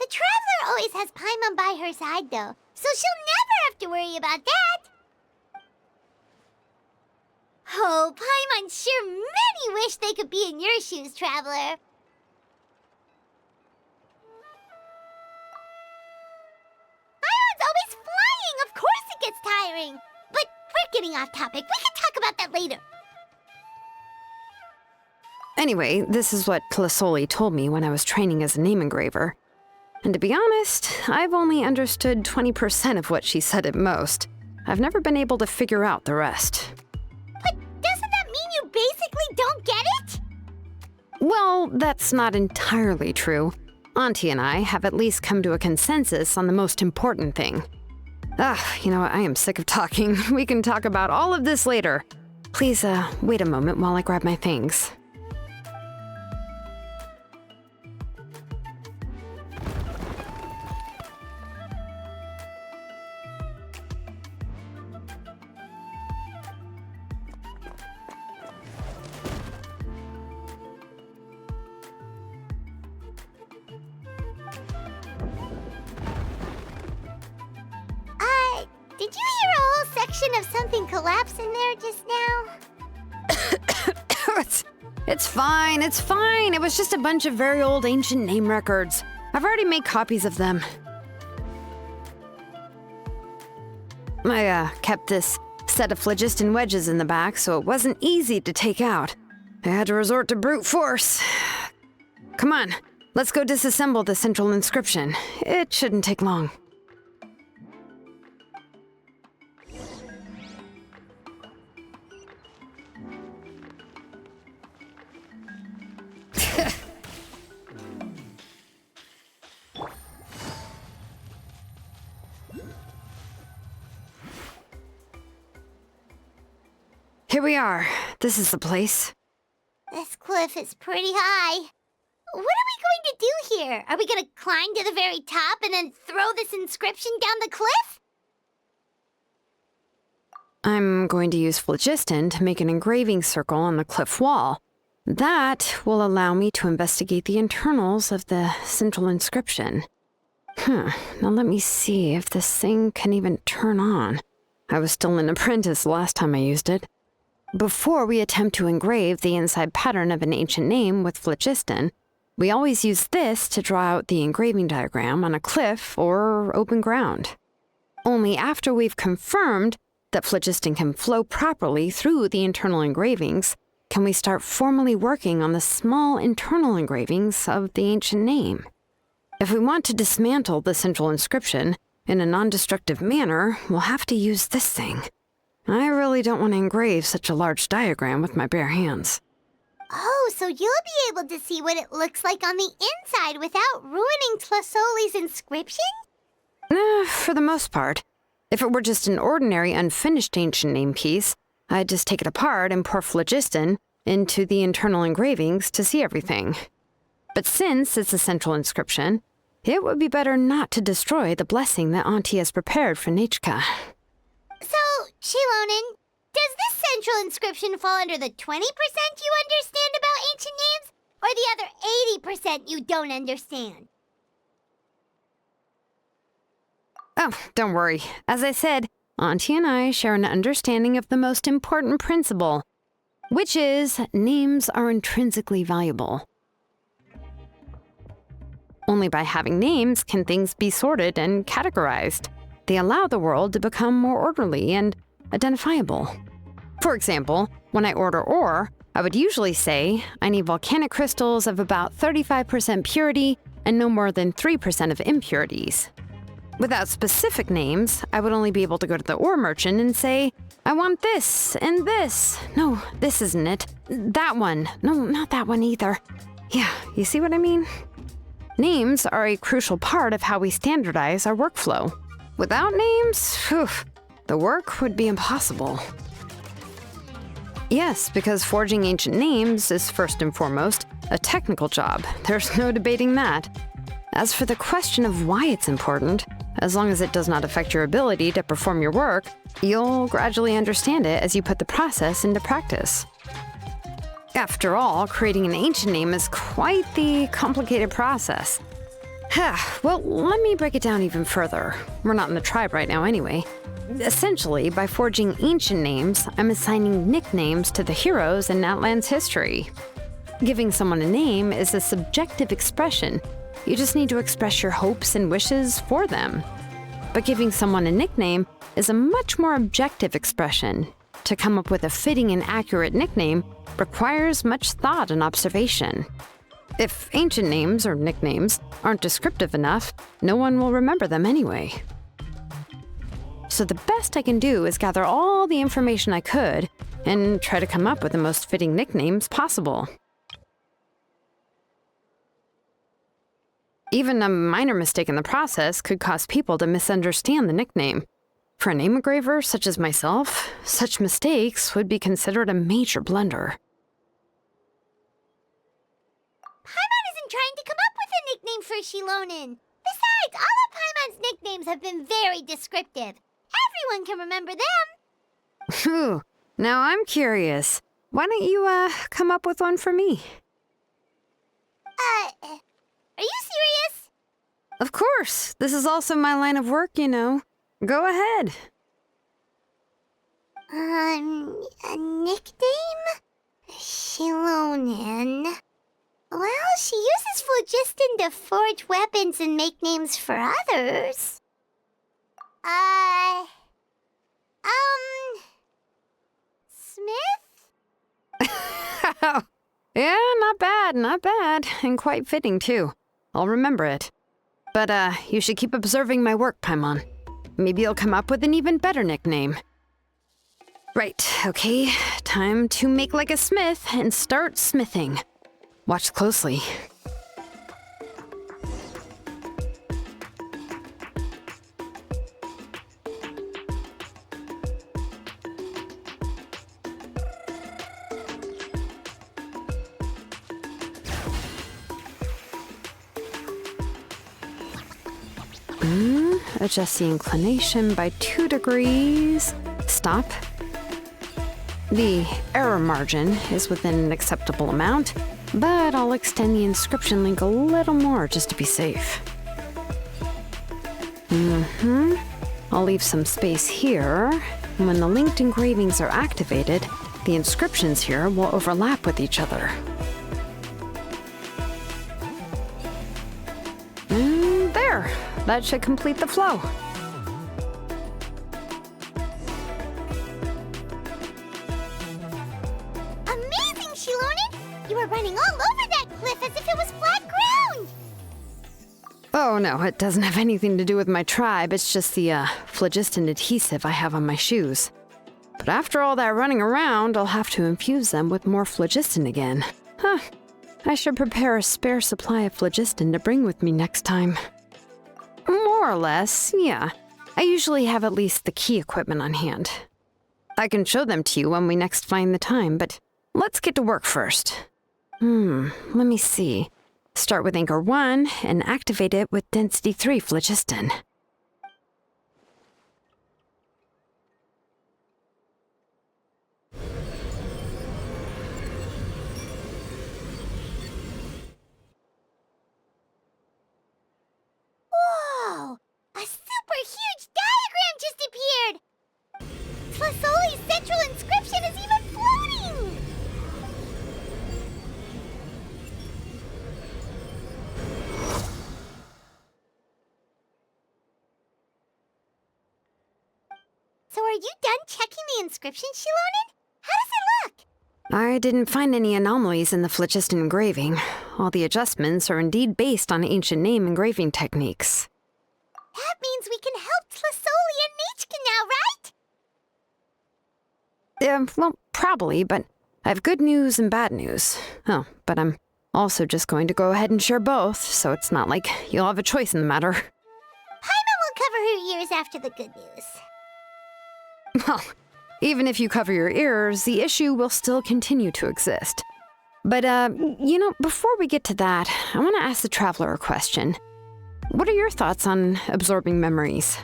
Speaker 3: The traveler always has Paimon by her side, though, so she'll never have to worry about that. Oh, Paimon sure many wish they could be in your shoes, traveler. Paimon's always flying. Of course it gets tiring. But we're getting off topic. We can talk about that later.
Speaker 2: Anyway, this is what Plisoli told me when I was training as a name engraver. And to be honest, I've only understood 20% of what she said at most. I've never been able to figure out the rest.
Speaker 3: But doesn't that mean you basically don't get it?
Speaker 2: Well, that's not entirely true. Auntie and I have at least come to a consensus on the most important thing. You know what? I am sick of talking. We can talk about all of this later. Please, wait a moment while I grab my things.
Speaker 3: Did you hear a whole section of something collapse in there just now?
Speaker 2: It's fine, it's fine. It was just a bunch of very old ancient name records. I've already made copies of them. I kept this set of phlogiston wedges in the back, so it wasn't easy to take out. I had to resort to brute force. Come on, let's go disassemble the central inscription. It shouldn't take long. Here we are. This is the place.
Speaker 3: This cliff is pretty high. What are we going to do here? Are we going to climb to the very top and then throw this inscription down the cliff?
Speaker 2: I'm going to use phlogiston to make an engraving circle on the cliff wall. That will allow me to investigate the internals of the central inscription. Now let me see if this thing can even turn on. I was still an apprentice last time I used it. Before we attempt to engrave the inside pattern of an ancient name with phlogiston, we always use this to draw out the engraving diagram on a cliff or open ground. Only after we've confirmed that phlogiston can flow properly through the internal engravings can we start formally working on the small internal engravings of the ancient name. If we want to dismantle the central inscription in a non-destructive manner, we'll have to use this thing. I really don't want to engrave such a large diagram with my bare hands.
Speaker 3: Oh, so you'll be able to see what it looks like on the inside without ruining Tlasoli's inscription?
Speaker 2: For the most part. If it were just an ordinary unfinished ancient name piece, I'd just take it apart and pour phlogiston into the internal engravings to see everything. But since it's a central inscription, it would be better not to destroy the blessing that Auntie has prepared for Nechka.
Speaker 3: So, Shilonen, does this central inscription fall under the 20% you understand about ancient names, or the other 80% you don't understand?
Speaker 2: Oh, don't worry. As I said, Auntie and I share an understanding of the most important principle, which is names are intrinsically valuable. Only by having names can things be sorted and categorized. They allow the world to become more orderly and identifiable. For example, when I order ore, I would usually say I need volcanic crystals of about 35% purity and no more than 3% of impurities. Without specific names, I would only be able to go to the ore merchant and say, I want this and this. No, this isn't it. That one. No, not that one either. Yeah, you see what I mean? Names are a crucial part of how we standardize our workflow. Without names, the work would be impossible. Yes, because forging ancient names is first and foremost a technical job. There's no debating that. As for the question of why it's important, as long as it does not affect your ability to perform your work, you'll gradually understand it as you put the process into practice. After all, creating an ancient name is quite the complicated process. Well, let me break it down even further. We're not in the tribe right now anyway. Essentially, by forging ancient names, I'm assigning nicknames to the heroes in Natlan's history. Giving someone a name is a subjective expression. You just need to express your hopes and wishes for them. But giving someone a nickname is a much more objective expression. To come up with a fitting and accurate nickname requires much thought and observation. If ancient names or nicknames aren't descriptive enough, no one will remember them anyway. So the best I can do is gather all the information I could and try to come up with the most fitting nicknames possible. Even a minor mistake in the process could cause people to misunderstand the nickname. For a name engraver such as myself, such mistakes would be considered a major blunder.
Speaker 3: Paimon isn't trying to come up with a nickname for Shilonen. Besides, all of Paimon's nicknames have been very descriptive. Everyone can remember them.
Speaker 2: Phew. Now I'm curious. Why don't you, come up with one for me?
Speaker 3: Are you serious?
Speaker 2: Of course. This is also my line of work, you know. Go ahead.
Speaker 3: A nickname? Shilonen. Well, she uses phlogiston to forge weapons and make names for others. Smith?
Speaker 2: Yeah, not bad, and quite fitting too. I'll remember it. But, you should keep observing my work, Paimon. Maybe you'll come up with an even better nickname. Right, okay, time to make like a smith and start smithing. Watch closely. Adjust the inclination by 2 degrees. Stop. The error margin is within an acceptable amount, but I'll extend the inscription link a little more just to be safe. I'll leave some space here. And when the linked engravings are activated, the inscriptions here will overlap with each other. And there. That should complete the flow.
Speaker 3: Amazing, Shilonen! You were running all over that cliff as if it was flat ground!
Speaker 2: Oh no, it doesn't have anything to do with my tribe. It's just the phlogiston adhesive I have on my shoes. But after all that running around, I'll have to infuse them with more phlogiston again. I should prepare a spare supply of phlogiston to bring with me next time. More or less, yeah. I usually have at least the key equipment on hand. I can show them to you when we next find the time, but let's get to work first. Let me see. Start with anchor 1 and activate it with density 3 phlogiston.
Speaker 3: Whoa! A super huge diagram just appeared! Tlasoli's central inscription is even floating! So are you done checking the inscription, Shilonen? How does it look?
Speaker 2: I didn't find any anomalies in the phlogiston engraving. All the adjustments are indeed based on ancient name engraving techniques.
Speaker 3: That means we can help Tlasoli and Nichka now, right?
Speaker 2: Well, probably, but I have good news and bad news. Oh, but I'm also just going to go ahead and share both, so it's not like you'll have a choice in the matter.
Speaker 3: Paimon will cover her ears after the good news.
Speaker 2: Well, even if you cover your ears, the issue will still continue to exist. But, before we get to that, I want to ask the Traveler a question. What are your thoughts on absorbing memories?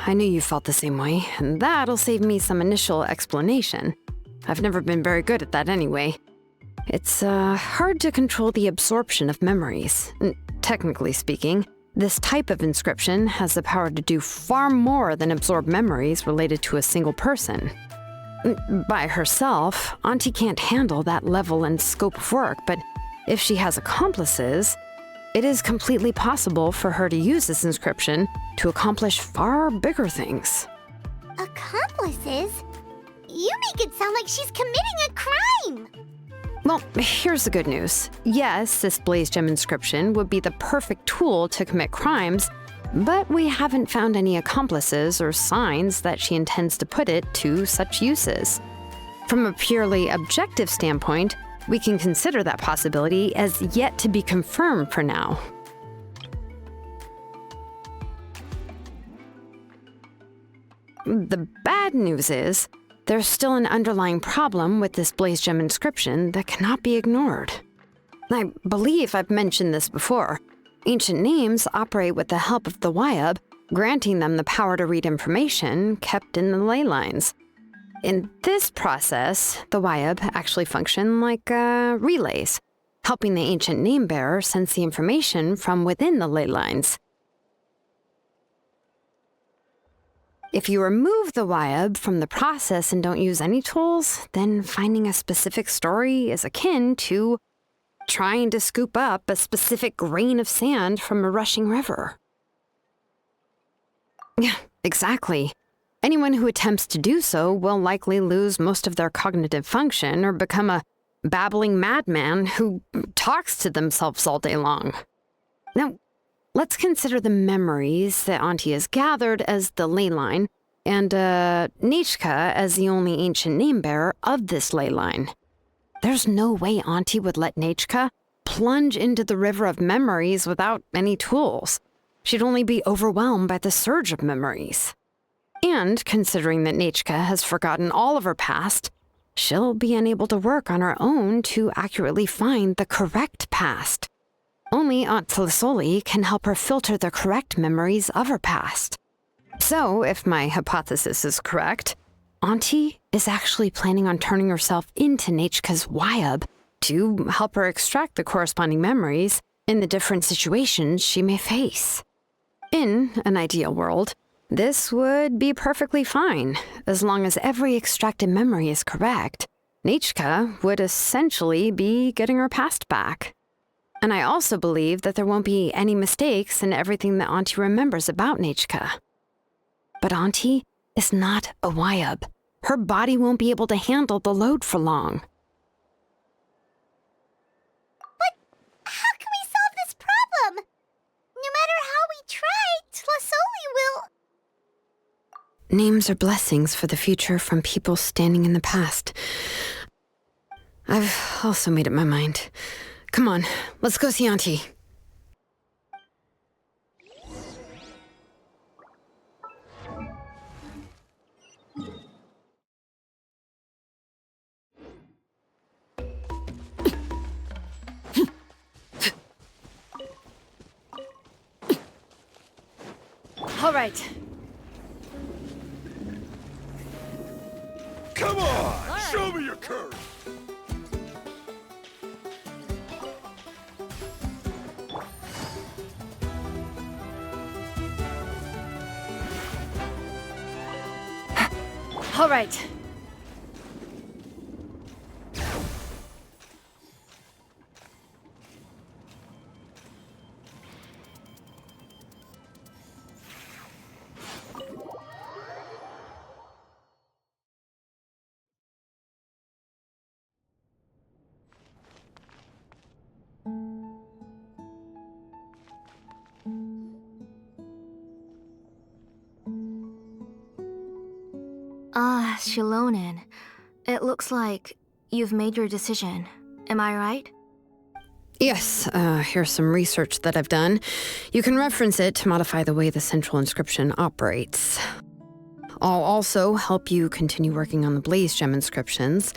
Speaker 2: I knew you felt the same way, and that'll save me some initial explanation. I've never been very good at that anyway. It's hard to control the absorption of memories. Technically speaking, this type of inscription has the power to do far more than absorb memories related to a single person. By herself, Auntie can't handle that level and scope of work, but if she has accomplices, it is completely possible for her to use this inscription to accomplish far bigger things.
Speaker 3: Accomplices? You make it sound like she's committing a crime!
Speaker 2: Well, here's the good news. Yes, this blaze gem inscription would be the perfect tool to commit crimes, but we haven't found any accomplices or signs that she intends to put it to such uses. From a purely objective standpoint, we can consider that possibility as yet to be confirmed for now. The bad news is, there's still an underlying problem with this blaze gem inscription that cannot be ignored. I believe I've mentioned this before. Ancient names operate with the help of the Wyab, granting them the power to read information kept in the ley lines. In this process, the Wyab actually function like relays, helping the ancient name bearer sense the information from within the ley lines. If you remove the Wyab from the process and don't use any tools, then finding a specific story is akin to trying to scoop up a specific grain of sand from a rushing river. Yeah, exactly. Anyone who attempts to do so will likely lose most of their cognitive function or become a babbling madman who talks to themselves all day long. Now, let's consider the memories that Auntie has gathered as the ley line, and Nichka as the only ancient name bearer of this ley line. There's no way Auntie would let Nichka plunge into the river of memories without any tools. She'd only be overwhelmed by the surge of memories. And considering that Nichka has forgotten all of her past, she'll be unable to work on her own to accurately find the correct past. Only Aunt Tlasoli can help her filter the correct memories of her past. So, if my hypothesis is correct, Auntie is actually planning on turning herself into Nichka's Wyab to help her extract the corresponding memories in the different situations she may face. In an ideal world, this would be perfectly fine, as long as every extracted memory is correct. Nichka would essentially be getting her past back. And I also believe that there won't be any mistakes in everything that Auntie remembers about Nichka. But Auntie is not a Wyab. Her body won't be able to handle the load for long.
Speaker 3: But how can we solve this problem? No matter how we try, Tlasoli will...
Speaker 2: Names are blessings for the future from people standing in the past. I've also made up my mind. Come on, let's go see Auntie.
Speaker 6: All right.
Speaker 7: Come on! Show me your courage!
Speaker 6: All right.
Speaker 4: Ah, Shilonen. It looks like you've made your decision. Am I right?
Speaker 2: Yes, here's some research that I've done. You can reference it to modify the way the central inscription operates. I'll also help you continue working on the Blaze Gem inscriptions,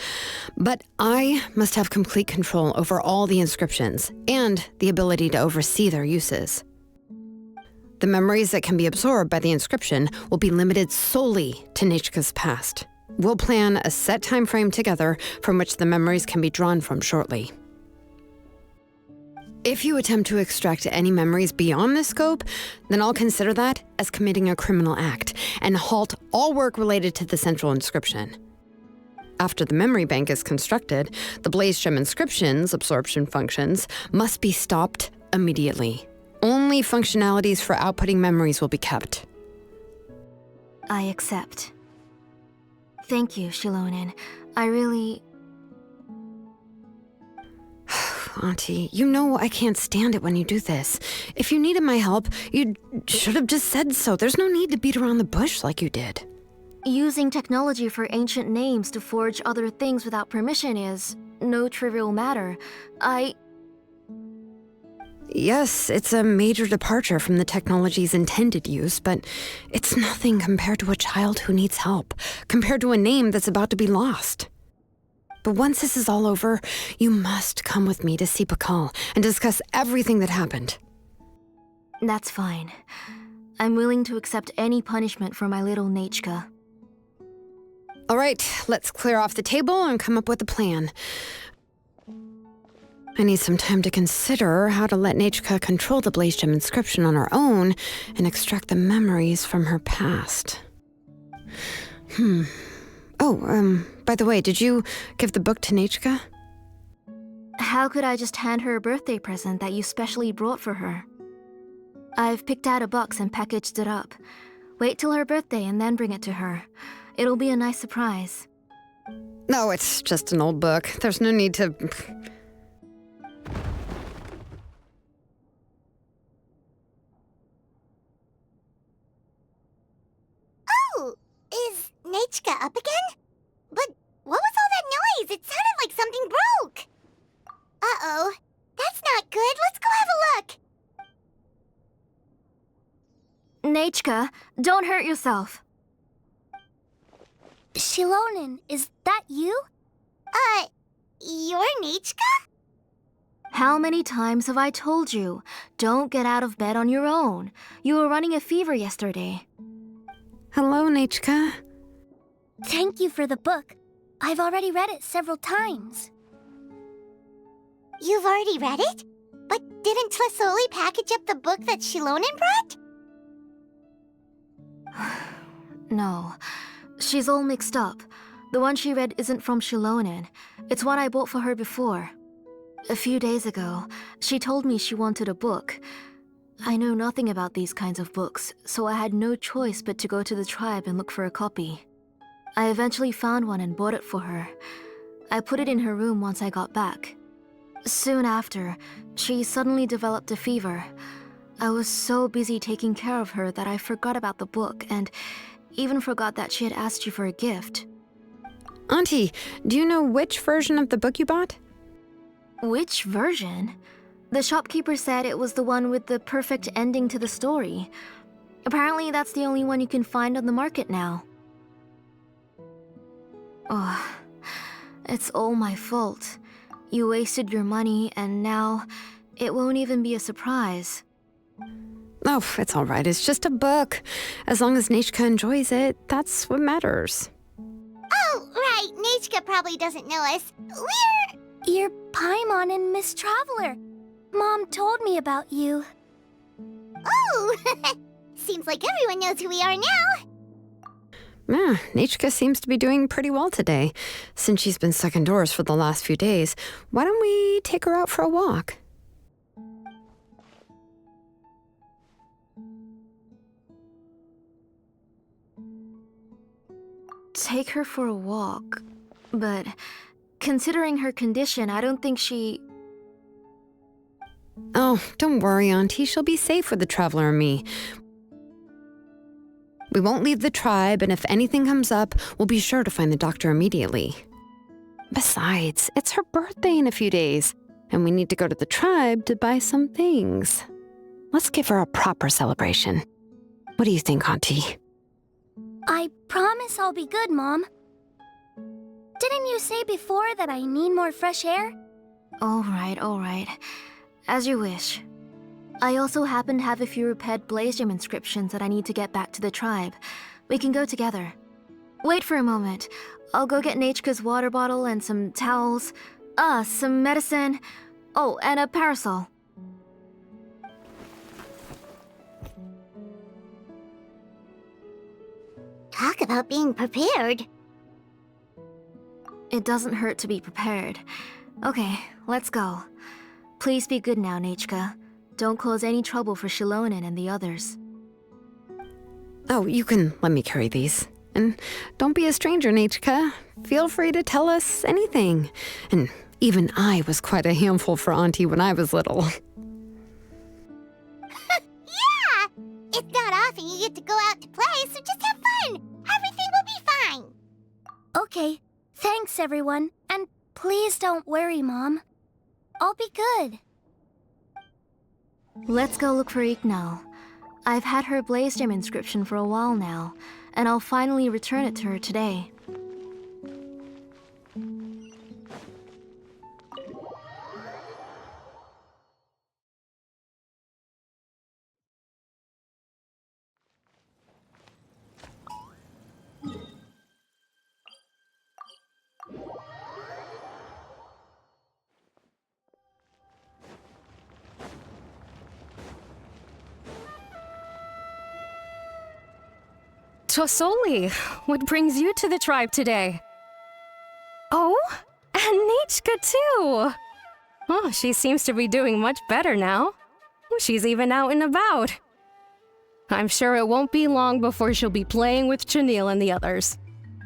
Speaker 2: but I must have complete control over all the inscriptions and the ability to oversee their uses. The memories that can be absorbed by the inscription will be limited solely to Nichka's past. We'll plan a set time frame together from which the memories can be drawn from shortly. If you attempt to extract any memories beyond this scope, then I'll consider that as committing a criminal act and halt all work related to the central inscription. After the memory bank is constructed, the Blaze Gem inscription's absorption functions must be stopped immediately. Only functionalities for outputting memories will be kept.
Speaker 4: I accept. Thank you, Shilonen. I really...
Speaker 2: Auntie, you know I can't stand it when you do this. If you needed my help, you should have just said so. There's no need to beat around the bush like you did.
Speaker 4: Using technology for ancient names to forge other things without permission is no trivial matter.
Speaker 2: Yes, it's a major departure from the technology's intended use, but it's nothing compared to a child who needs help, compared to a name that's about to be lost. But once this is all over, you must come with me to see Pakal and discuss everything that happened.
Speaker 4: That's fine. I'm willing to accept any punishment for my little Nachka.
Speaker 2: All right, let's clear off the table and come up with a plan. I need some time to consider how to let Nachka control the Blaze Gem inscription on her own and extract the memories from her past. By the way, did you give the book to Nachka?
Speaker 4: How could I just hand her a birthday present that you specially brought for her? I've picked out a box and packaged it up. Wait till her birthday and then bring it to her. It'll be a nice surprise.
Speaker 2: No, it's just an old book. There's no need to...
Speaker 3: Oh, is Nachka up again? But what was all that noise? It sounded like something broke. Uh-oh. That's not good. Let's go have a look.
Speaker 4: Nachka, don't hurt yourself.
Speaker 3: Shilonen, is that you? You're Nachka?
Speaker 4: How many times have I told you? Don't get out of bed on your own. You were running a fever yesterday.
Speaker 2: Hello, Nachka.
Speaker 3: Thank you for the book. I've already read it several times. You've already read it? But didn't Tlasoli package up the book that Shilonen brought?
Speaker 4: No, she's all mixed up. The one she read isn't from Shilonen. It's one I bought for her before. A few days ago, she told me she wanted a book. I know nothing about these kinds of books, so I had no choice but to go to the tribe and look for a copy. I eventually found one and bought it for her. I put it in her room once I got back. Soon after, she suddenly developed a fever. I was so busy taking care of her that I forgot about the book and even forgot that she had asked you for a gift.
Speaker 2: Auntie, do you know which version of the book you bought?
Speaker 4: Which version? The shopkeeper said it was the one with the perfect ending to the story. Apparently that's the only one you can find on the market now. Oh, it's all my fault. You wasted your money and now it won't even be a surprise.
Speaker 2: Oh, it's all right. It's just a book. As long as Nachka enjoys it, that's what matters.
Speaker 3: Oh, right. Nachka probably doesn't know us. You're Paimon and Miss Traveler. Mom told me about you. Oh, seems like everyone knows who we are now.
Speaker 2: Yeah, Nachka seems to be doing pretty well today. Since she's been stuck indoors for the last few days, why don't we take her out for a walk?
Speaker 4: Take her for a walk. But considering her condition, I don't think she...
Speaker 2: Oh, don't worry, Auntie. She'll be safe with the Traveler and me. We won't leave the tribe, and if anything comes up, we'll be sure to find the doctor immediately. Besides, it's her birthday in a few days, and we need to go to the tribe to buy some things. Let's give her a proper celebration. What do you think, Auntie?
Speaker 8: I promise I'll be good, Mom. Didn't you say before that I need more fresh air?
Speaker 4: All right. As you wish. I also happen to have a few repaired Blaze Gem inscriptions that I need to get back to the tribe. We can go together. Wait for a moment. I'll go get Nachka's water bottle and some towels. Some medicine. Oh, and a parasol.
Speaker 3: Talk about being prepared.
Speaker 4: It doesn't hurt to be prepared. Okay, let's go. Please be good now, Nachka. Don't cause any trouble for Shilonen and the others.
Speaker 2: Oh, you can let me carry these. And don't be a stranger, Nachka. Feel free to tell us anything. And even I was quite a handful for Auntie when I was little.
Speaker 3: Yeah! It's not often you get to go out to play, so just have fun. Everything will be fine.
Speaker 8: Okay, thanks everyone. And please don't worry, Mom. I'll be good.
Speaker 4: Let's go look for Ignal. I've had her Blaze Gem inscription for a while now, and I'll finally return it to her today.
Speaker 6: Tosoli, what brings you to the tribe today? Oh, and Nachka too! Oh, she seems to be doing much better now. She's even out and about. I'm sure it won't be long before she'll be playing with Janil and the others.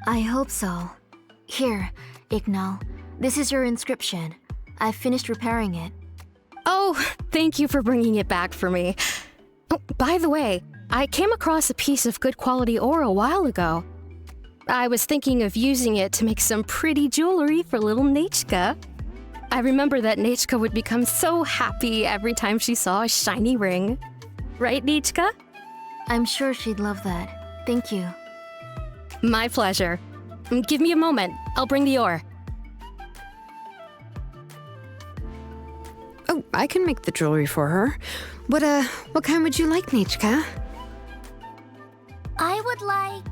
Speaker 4: I hope so. Here, Ignal. This is your inscription. I've finished repairing it.
Speaker 6: Oh, thank you for bringing it back for me. Oh, by the way, I came across a piece of good quality ore a while ago. I was thinking of using it to make some pretty jewelry for little Nachka. I remember that Nachka would become so happy every time she saw a shiny ring. Right, Nachka?
Speaker 4: I'm sure she'd love that. Thank you.
Speaker 6: My pleasure. Give me a moment. I'll bring the ore.
Speaker 2: Oh, I can make the jewelry for her. What kind would you like, Nachka?
Speaker 8: I would like...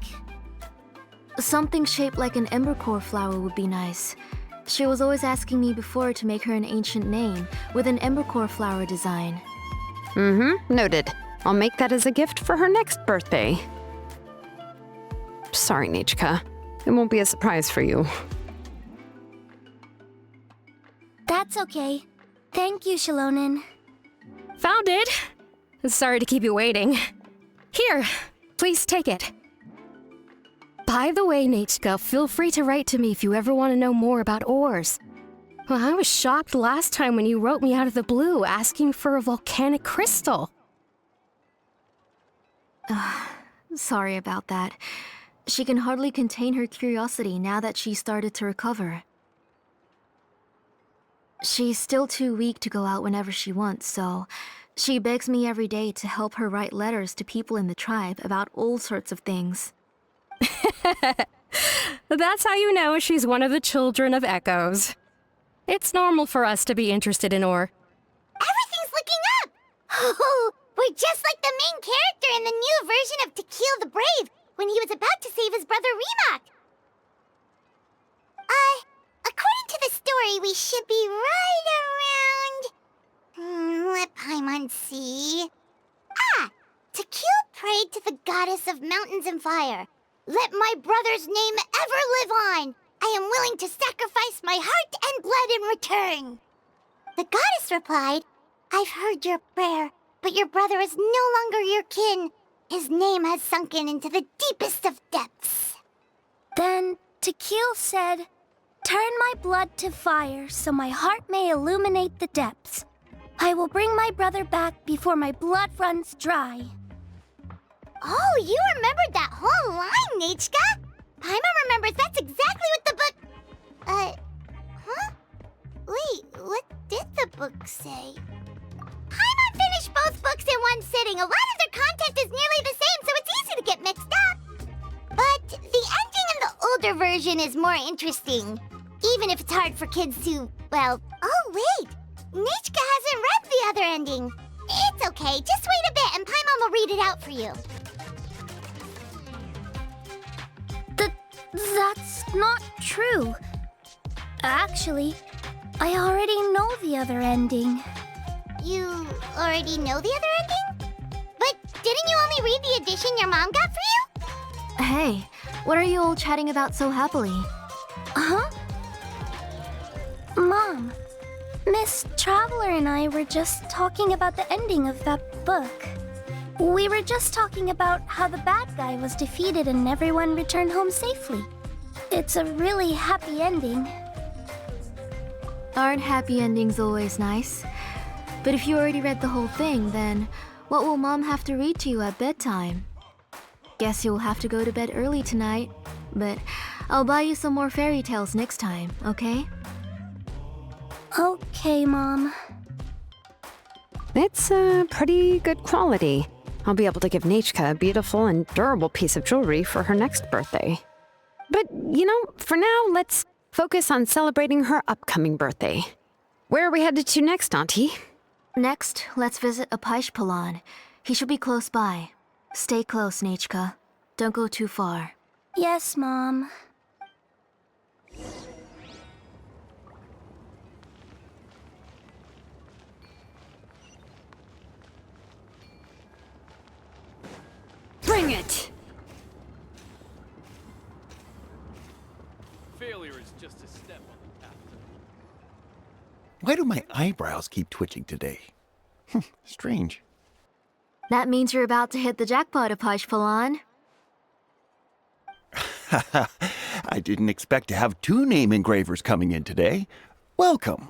Speaker 4: Something shaped like an embercore flower would be nice. She was always asking me before to make her an ancient name with an embercore flower design.
Speaker 2: Noted. I'll make that as a gift for her next birthday. Sorry, Nachka. It won't be a surprise for you.
Speaker 8: That's okay. Thank you, Shilonen.
Speaker 6: Found it! Sorry to keep you waiting. Here, please take it. By the way, Nachka, feel free to write to me if you ever want to know more about ores. Well, I was shocked last time when you wrote me out of the blue asking for a volcanic crystal.
Speaker 4: Sorry about that. She can hardly contain her curiosity now that she's started to recover. She's still too weak to go out whenever she wants, so she begs me every day to help her write letters to people in the tribe about all sorts of things.
Speaker 6: That's how you know she's one of the children of echoes. It's normal for us to be interested in ore.
Speaker 3: Everything's looking up! Oh, we're just like the main character in the new version of To Kill the Brave when he was about to save his brother Remak. According to the story, we should be right around... let Paimon see... To Kill prayed to the goddess of mountains and fire. Let my brother's name ever live on. I am willing to sacrifice my heart and blood in return. The goddess replied, I've heard your prayer, but your brother is no longer your kin. His name has sunken into the deepest of depths.
Speaker 8: Then Tequil said, turn my blood to fire so my heart may illuminate the depths. I will bring my brother back before my blood runs dry.
Speaker 3: Oh, you remembered that whole line, Nichka! Paimon remembers that's exactly what the book... huh? Wait, what did the book say? Paimon finished both books in one sitting. A lot of their content is nearly the same, so it's easy to get mixed up. But the ending in the older version is more interesting. Even if it's hard for kids to, well... Oh, wait! Nichka hasn't read the other ending. It's okay, just wait a bit and Paimon will read it out for you.
Speaker 8: That's not true. Actually, I already know the other ending.
Speaker 3: You already know the other ending? But didn't you only read the edition your mom got for you?
Speaker 4: Hey, what are you all chatting about so happily?
Speaker 8: Huh? Mom, Miss Traveler and I were just talking about the ending of that book. We were just talking about how the bad guy was defeated and everyone returned home safely. It's a really happy ending.
Speaker 4: Aren't happy endings always nice? But if you already read the whole thing, then what will Mom have to read to you at bedtime? Guess you'll have to go to bed early tonight, but I'll buy you some more fairy tales next time, okay?
Speaker 8: Okay, Mom.
Speaker 2: It's pretty good quality. I'll be able to give Nichka a beautiful and durable piece of jewelry for her next birthday. But, for now, let's focus on celebrating her upcoming birthday. Where are we headed to next, Auntie?
Speaker 4: Next, let's visit Apishpalan. He should be close by. Stay close, Nichka. Don't go too far.
Speaker 8: Yes, Mom.
Speaker 2: Bring it!
Speaker 7: Failure is just a step on the path.
Speaker 9: Why do my eyebrows keep twitching today? Strange.
Speaker 4: That means you're about to hit the jackpot, Apishpalan.
Speaker 9: I didn't expect to have 2 name engravers coming in today. Welcome.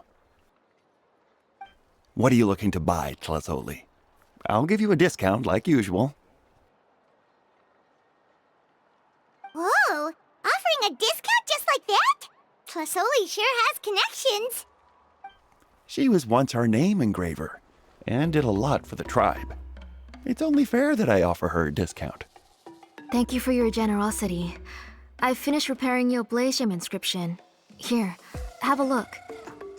Speaker 9: What are you looking to buy, Tlazoli? I'll give you a discount like usual.
Speaker 3: Whoa! Offering a discount just like that? Tlasoli sure has connections.
Speaker 9: She was once our name engraver, and did a lot for the tribe. It's only fair that I offer her a discount.
Speaker 4: Thank you for your generosity. I've finished repairing your Blasium inscription. Here, have a look.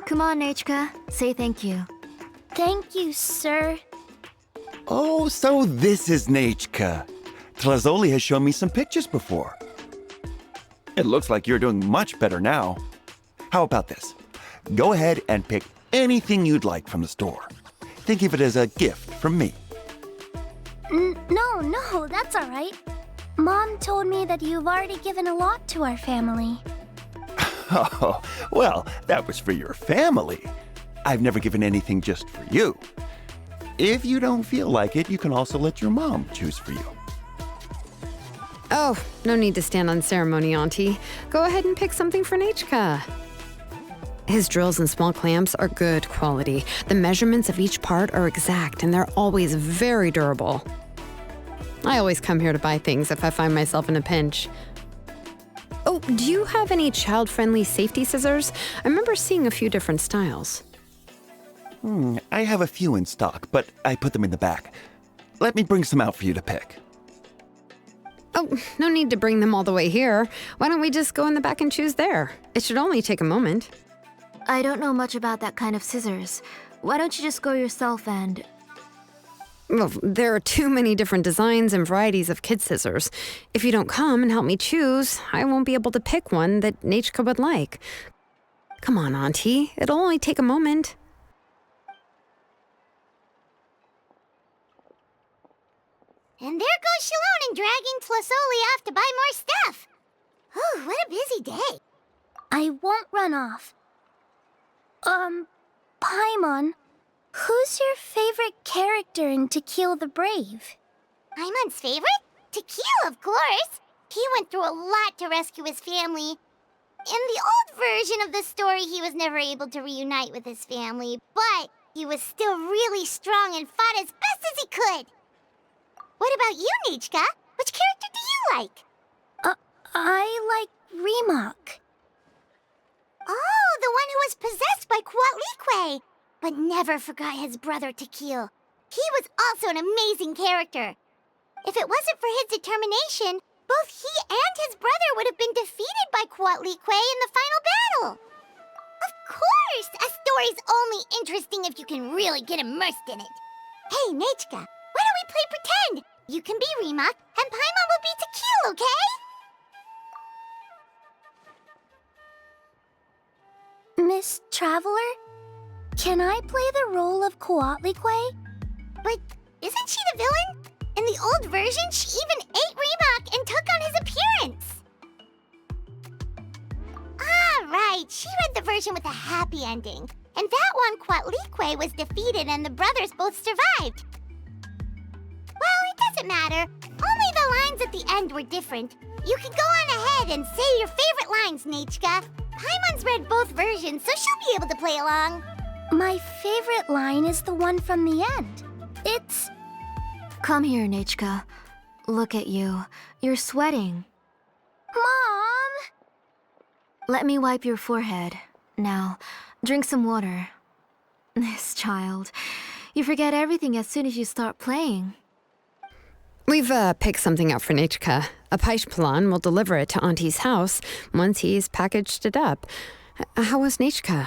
Speaker 4: Come on, Nichka, say thank you.
Speaker 8: Thank you, sir.
Speaker 9: Oh, so this is Nichka. Tlazoli has shown me some pictures before. It looks like you're doing much better now. How about this? Go ahead and pick anything you'd like from the store. Think of it as a gift from me.
Speaker 8: No, that's all right. Mom told me that you've already given a lot to our family.
Speaker 9: Oh, well, that was for your family. I've never given anything just for you. If you don't feel like it, you can also let your mom choose for you.
Speaker 2: Oh, no need to stand on ceremony, Auntie. Go ahead and pick something for Nichka. His drills and small clamps are good quality. The measurements of each part are exact, and they're always very durable. I always come here to buy things if I find myself in a pinch. Oh, do you have any child-friendly safety scissors? I remember seeing a few different styles.
Speaker 9: I have a few in stock, but I put them in the back. Let me bring some out for you to pick.
Speaker 2: Oh, no need to bring them all the way here. Why don't we just go in the back and choose there? It should only take a moment.
Speaker 4: I don't know much about that kind of scissors. Why don't you just go yourself and...
Speaker 2: Well, there are too many different designs and varieties of kid scissors. If you don't come and help me choose, I won't be able to pick one that Nichka would like. Come on, Auntie. It'll only take a moment.
Speaker 3: And there goes Shilonen dragging Tlasoli off to buy more stuff. Oh, what a busy day.
Speaker 8: I won't run off. Paimon, who's your favorite character in To Kill the Brave?
Speaker 3: Paimon's favorite? To Kill, of course. He went through a lot to rescue his family. In the old version of the story, he was never able to reunite with his family, but he was still really strong and fought as best as he could. What about you, Nichka? Which character do you like?
Speaker 8: I like Remok.
Speaker 3: Oh, the one who was possessed by Kuatlique, but never forgot his brother Tequil. He was also an amazing character. If it wasn't for his determination, both he and his brother would have been defeated by Kuatlique in the final battle. Of course! A story's only interesting if you can really get immersed in it. Hey, Nichka, why don't we play pretend? You can be Remok, and Paimon will be Tequil, okay?
Speaker 8: Miss Traveler, can I play the role of Kuatlique?
Speaker 3: But isn't she the villain? In the old version, she even ate Remok and took on his appearance. Ah, right. She read the version with a happy ending. And that one, Kuatlique was defeated and the brothers both survived. Well, it doesn't matter. Only the lines at the end were different. You can go on ahead and say your favorite lines, Nichka. Paimon's read both versions, so she'll be able to play along.
Speaker 8: My favorite line is the one from the end. It's...
Speaker 4: Come here, Nichka. Look at you. You're sweating.
Speaker 8: Mom!
Speaker 4: Let me wipe your forehead. Now, drink some water. This child. You forget everything as soon as you start playing.
Speaker 2: We've picked something out for Nichka. A Paishpalan will deliver it to Auntie's house once he's packaged it up. How was Nichka?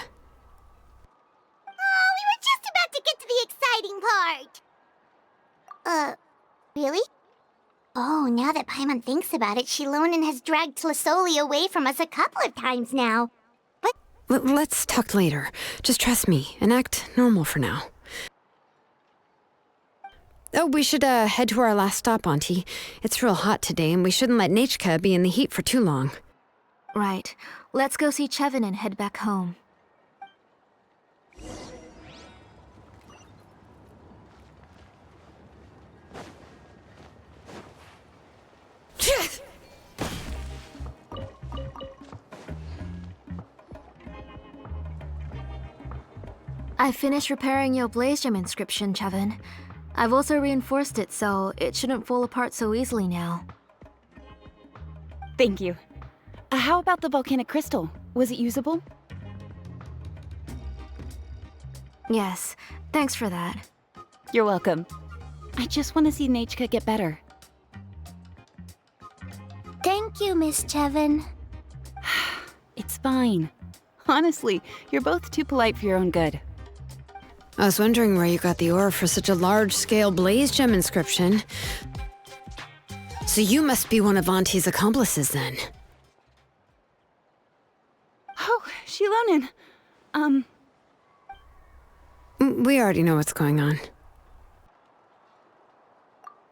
Speaker 3: Oh, we were just about to get to the exciting part. Really? Oh, now that Paimon thinks about it, Shilonen has dragged Tlisoli away from us a couple of times now. But
Speaker 2: Let's talk later. Just trust me and act normal for now. Oh, we should head to our last stop, Auntie. It's real hot today, and we shouldn't let Nichka be in the heat for too long.
Speaker 4: Right. Let's go see Chevin and head back home. I finished repairing your Blaze Gem inscription, Chevin. I've also reinforced it so it shouldn't fall apart so easily now.
Speaker 10: Thank you. How about the volcanic crystal? Was it usable?
Speaker 4: Yes, thanks for that.
Speaker 10: You're welcome. I just want to see Nichka get better.
Speaker 8: Thank you, Miss Chevin.
Speaker 10: It's fine. Honestly, you're both too polite for your own good.
Speaker 2: I was wondering where you got the ore for such a large-scale Blaze Gem inscription. So you must be one of Auntie's accomplices, then.
Speaker 10: Oh, Shilonen.
Speaker 2: We already know what's going on.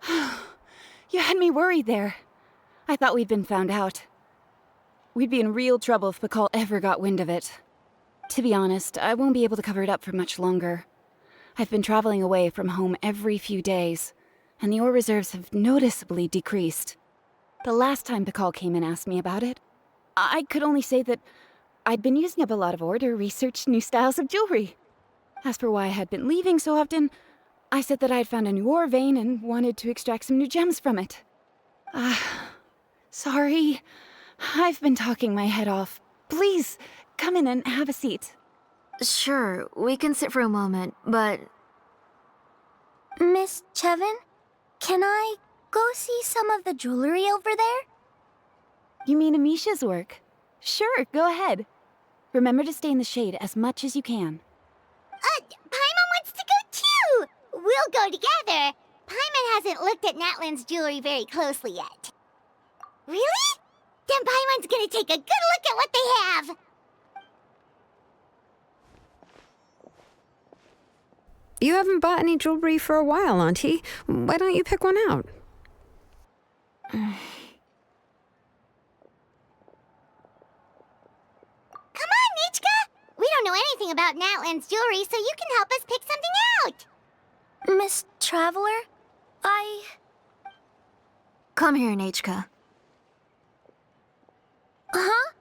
Speaker 10: You had me worried there. I thought we'd been found out. We'd be in real trouble if Pakal ever got wind of it. To be honest, I won't be able to cover it up for much longer. I've been traveling away from home every few days, and the ore reserves have noticeably decreased. The last time Pakal came and asked me about it, I could only say that I'd been using up a lot of ore to research new styles of jewelry. As for why I had been leaving so often, I said that I'd found a new ore vein and wanted to extract some new gems from it. Sorry. I've been talking my head off. Please, come in and have a seat.
Speaker 4: Sure, we can sit for a moment, but...
Speaker 8: Miss Chevin, can I go see some of the jewelry over there?
Speaker 10: You mean Amisha's work? Sure, go ahead. Remember to stay in the shade as much as you can.
Speaker 3: Paimon wants to go too! We'll go together. Paimon hasn't looked at Natlan's jewelry very closely yet. Really? Then Paimon's gonna take a good look at what they have!
Speaker 2: You haven't bought any jewelry for a while, Auntie. Why don't you pick one out?
Speaker 3: Come on, Nichka! We don't know anything about Natlan's jewelry, so you can help us pick something out!
Speaker 8: Miss Traveler,
Speaker 4: Come here, Nichka.
Speaker 8: Huh?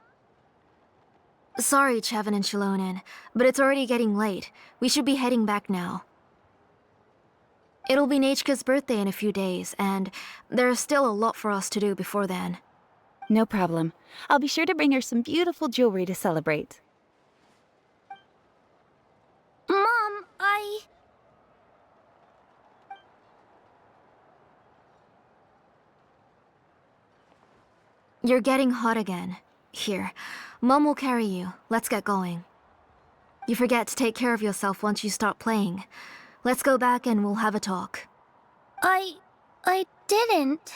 Speaker 4: Sorry, Chevin and Shilonen, but it's already getting late. We should be heading back now. It'll be Nechka's birthday in a few days, and there's still a lot for us to do before then.
Speaker 10: No problem. I'll be sure to bring her some beautiful jewelry to celebrate.
Speaker 8: Mom,
Speaker 4: You're getting hot again. Here, Mom will carry you. Let's get going. You forget to take care of yourself once you start playing. Let's go back and we'll have a talk.
Speaker 8: I didn't.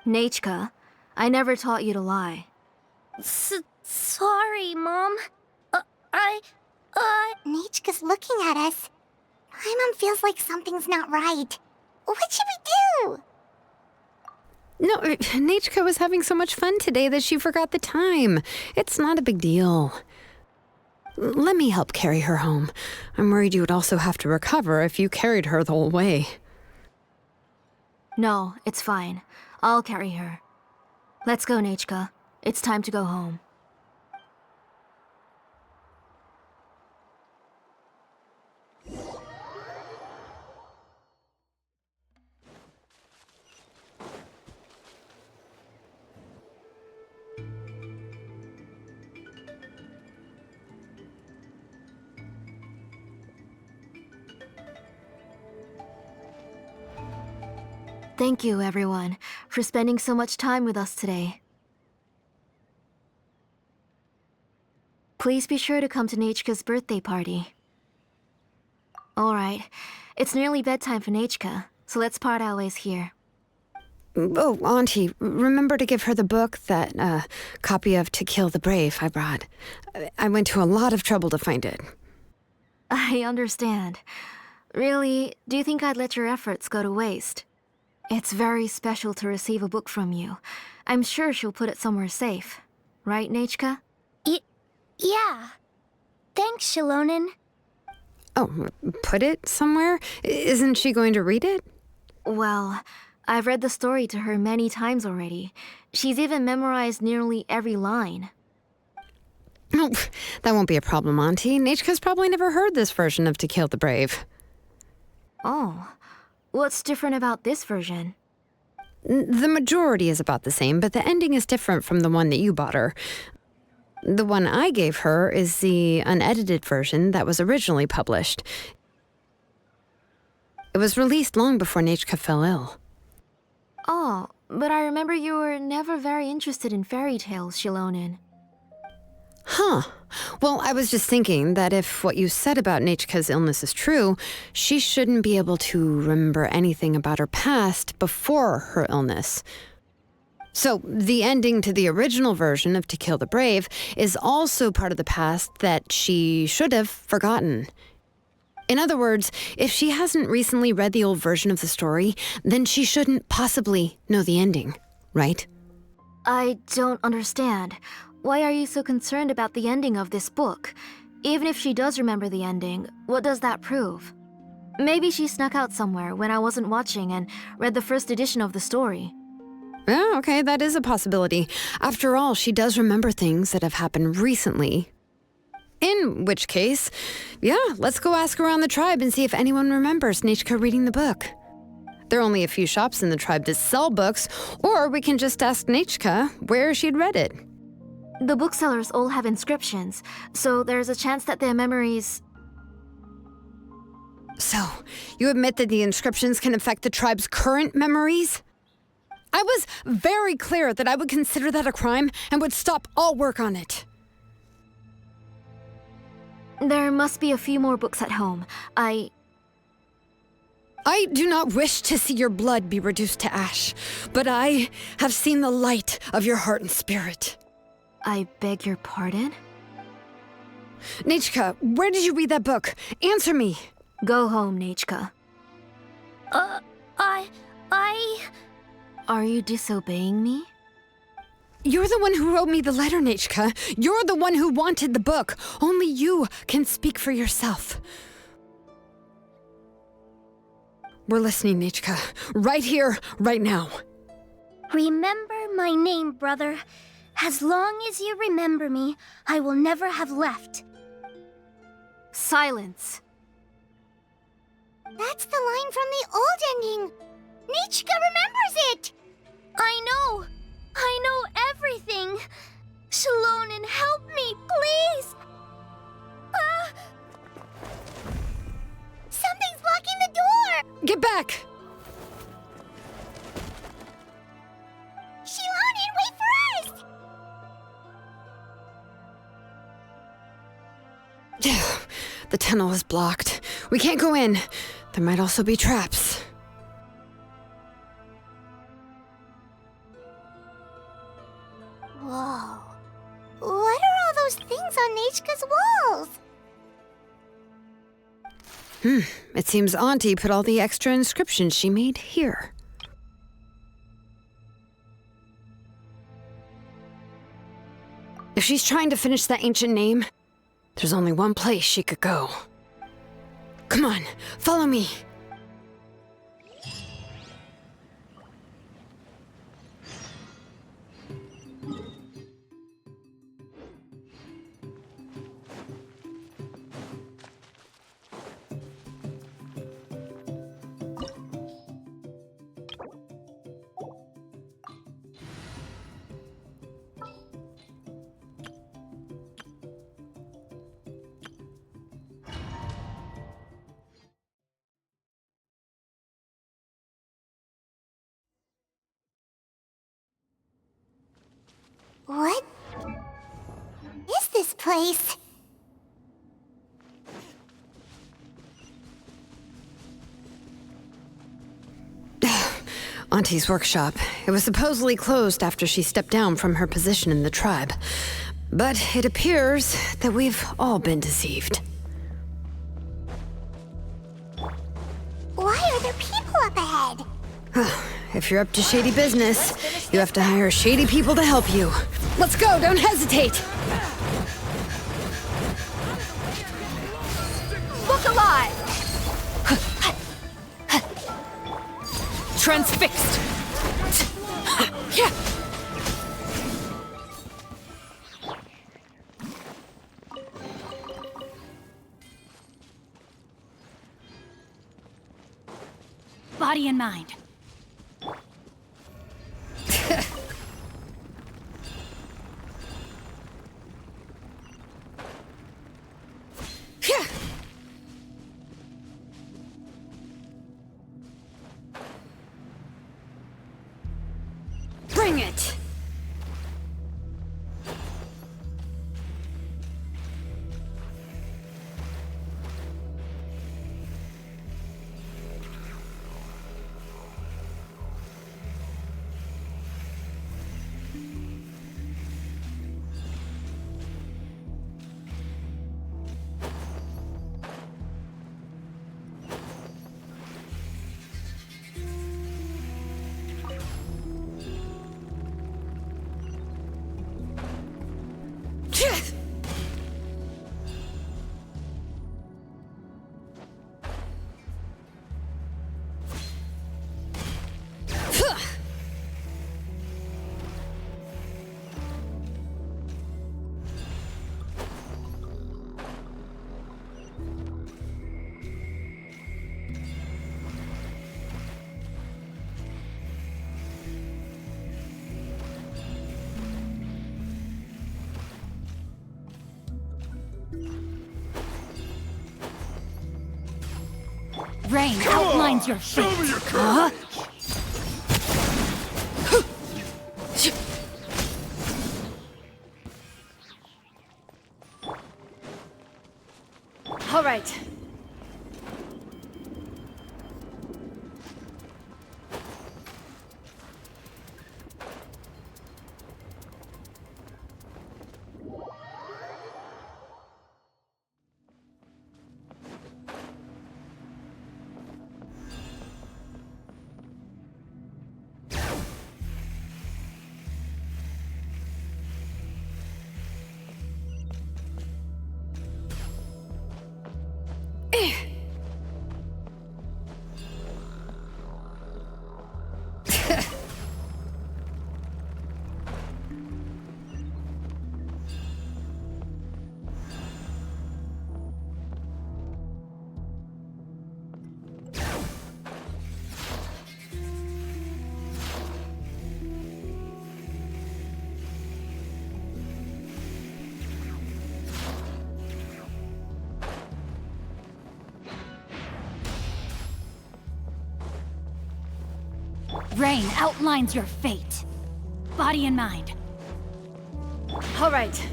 Speaker 4: Nechka, I never taught you to lie.
Speaker 8: Sorry, Mom.
Speaker 3: Nechka's looking at us. Paimon feels like something's not right. What should we do?
Speaker 2: No, Nechka was having so much fun today that she forgot the time. It's not a big deal. Let me help carry her home. I'm worried you would also have to recover if you carried her the whole way.
Speaker 4: No, it's fine. I'll carry her. Let's go, Nechka. It's time to go home. Thank you, everyone, for spending so much time with us today. Please be sure to come to Nechka's birthday party. Alright, it's nearly bedtime for Nechka, so let's part our ways here.
Speaker 2: Oh, Auntie, remember to give her the book, that copy of To Kill the Brave I brought. I went to a lot of trouble to find it.
Speaker 4: I understand. Really, do you think I'd let your efforts go to waste? It's very special to receive a book from you. I'm sure she'll put it somewhere safe. Right, Nechka?
Speaker 8: Yeah. Thanks, Shilonen.
Speaker 2: Oh, put it somewhere? Isn't she going to read it?
Speaker 4: Well, I've read the story to her many times already. She's even memorized nearly every line.
Speaker 2: Oh, that won't be a problem, Auntie. Nechka's probably never heard this version of To Kill the Brave.
Speaker 4: Oh. What's different about this version?
Speaker 2: The majority is about the same, but the ending is different from the one that you bought her. The one I gave her is the unedited version that was originally published. It was released long before Nechka fell ill.
Speaker 4: Oh, but I remember you were never very interested in fairy tales, Shilonen.
Speaker 2: Huh. Well, I was just thinking that if what you said about Nechka's illness is true, she shouldn't be able to remember anything about her past before her illness. So, the ending to the original version of To Kill the Brave is also part of the past that she should have forgotten. In other words, if she hasn't recently read the old version of the story, then she shouldn't possibly know the ending, right?
Speaker 4: I don't understand. Why are you so concerned about the ending of this book? Even if she does remember the ending, what does that prove? Maybe she snuck out somewhere when I wasn't watching and read the first edition of the story.
Speaker 2: Yeah, okay, that is a possibility. After all, she does remember things that have happened recently. In which case, yeah, let's go ask around the tribe and see if anyone remembers Nechka reading the book. There are only a few shops in the tribe that sell books, or we can just ask Nechka where she'd read it.
Speaker 4: The booksellers all have inscriptions, so there's a chance that their memories...
Speaker 2: So, you admit that the inscriptions can affect the tribe's current memories? I was very clear that I would consider that a crime and would stop all work on it.
Speaker 4: There must be a few more books at home. I
Speaker 2: do not wish to see your blood be reduced to ash, but I have seen the light of your heart and spirit.
Speaker 4: I beg your pardon?
Speaker 2: Nechka, where did you read that book? Answer me.
Speaker 4: Go home, Nechka. Are you disobeying me?
Speaker 2: You're the one who wrote me the letter, Nechka. You're the one who wanted the book. Only you can speak for yourself. We're listening, Nechka. Right here, right now.
Speaker 8: Remember my name, brother. As long as you remember me, I will never have left.
Speaker 4: Silence.
Speaker 3: That's the line from the old ending. Nichka remembers it!
Speaker 8: I know everything. Shalonen, help me, please! Ah!
Speaker 3: Something's blocking the door!
Speaker 2: Get back!
Speaker 3: Shalonen, wait for us!
Speaker 2: The tunnel is blocked. We can't go in. There might also be traps.
Speaker 3: Whoa. What are all those things on Nichka's walls?
Speaker 2: It seems Auntie put all the extra inscriptions she made here. If she's trying to finish that ancient name, there's only one place she could go. Come on, follow me.
Speaker 3: What is this place?
Speaker 2: Auntie's workshop. It was supposedly closed after she stepped down from her position in the tribe. But it appears that we've all been deceived.
Speaker 3: Why are there people up ahead?
Speaker 2: If you're up to shady business, you have to hire shady people to help you. Let's go, don't hesitate!
Speaker 1: Look alive! Transfixed! Body and mind.
Speaker 2: Bring it!
Speaker 1: Rain outlines your fate.
Speaker 7: Show me your courage!
Speaker 2: All right.
Speaker 1: Rain outlines your fate. Body and mind.
Speaker 2: All right.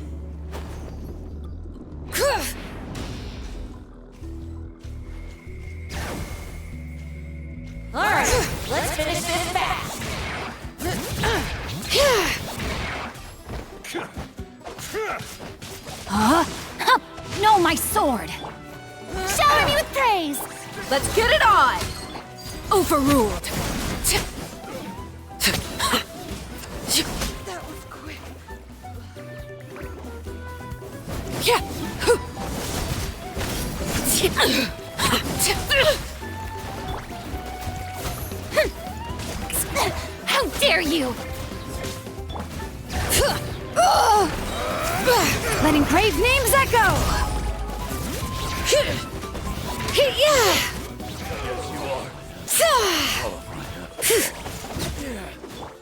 Speaker 11: All right, let's finish this fast.
Speaker 1: No, my sword! Shower me with praise!
Speaker 11: Let's get it on.
Speaker 1: Overruled!
Speaker 11: That was quick.
Speaker 1: How dare you! Letting brave names echo!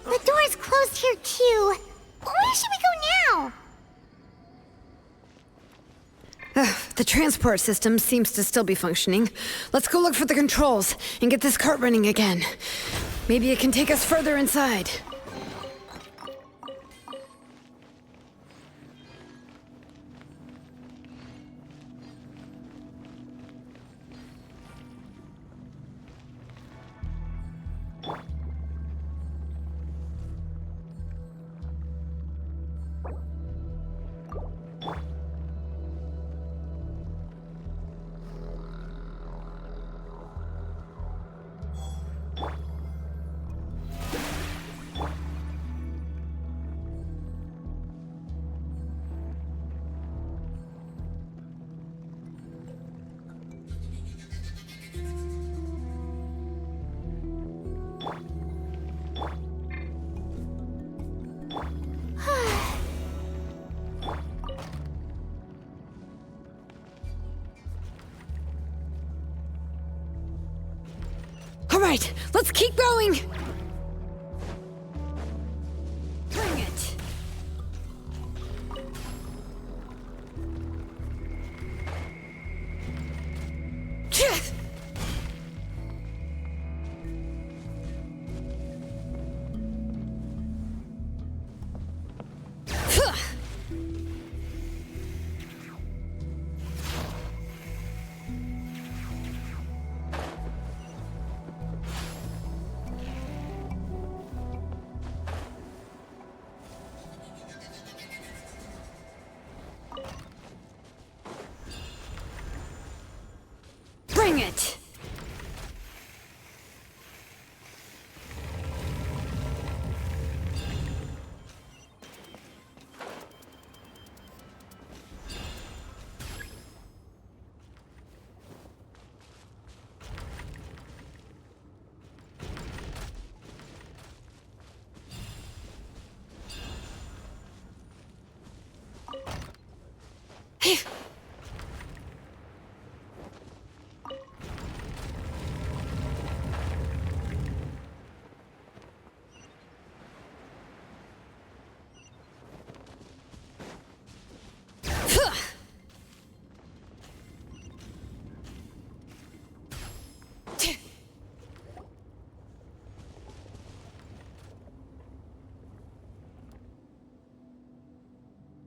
Speaker 3: The door's closed here too. Where should we go now?
Speaker 2: The transport system seems to still be functioning. Let's go look for the controls and get this cart running again. Maybe it can take us further inside. All right, let's keep going! Bring it! Bring it!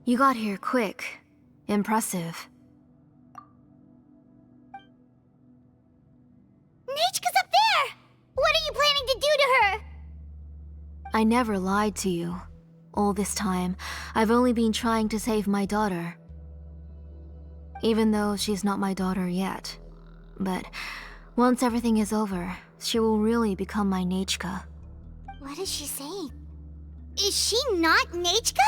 Speaker 4: You got here quick. Impressive.
Speaker 3: Nechka's up there! What are you planning to do to her?
Speaker 4: I never lied to you. All this time, I've only been trying to save my daughter. Even though she's not my daughter yet. But once everything is over, she will really become my Nechka.
Speaker 3: What is she saying? Is she not Nechka?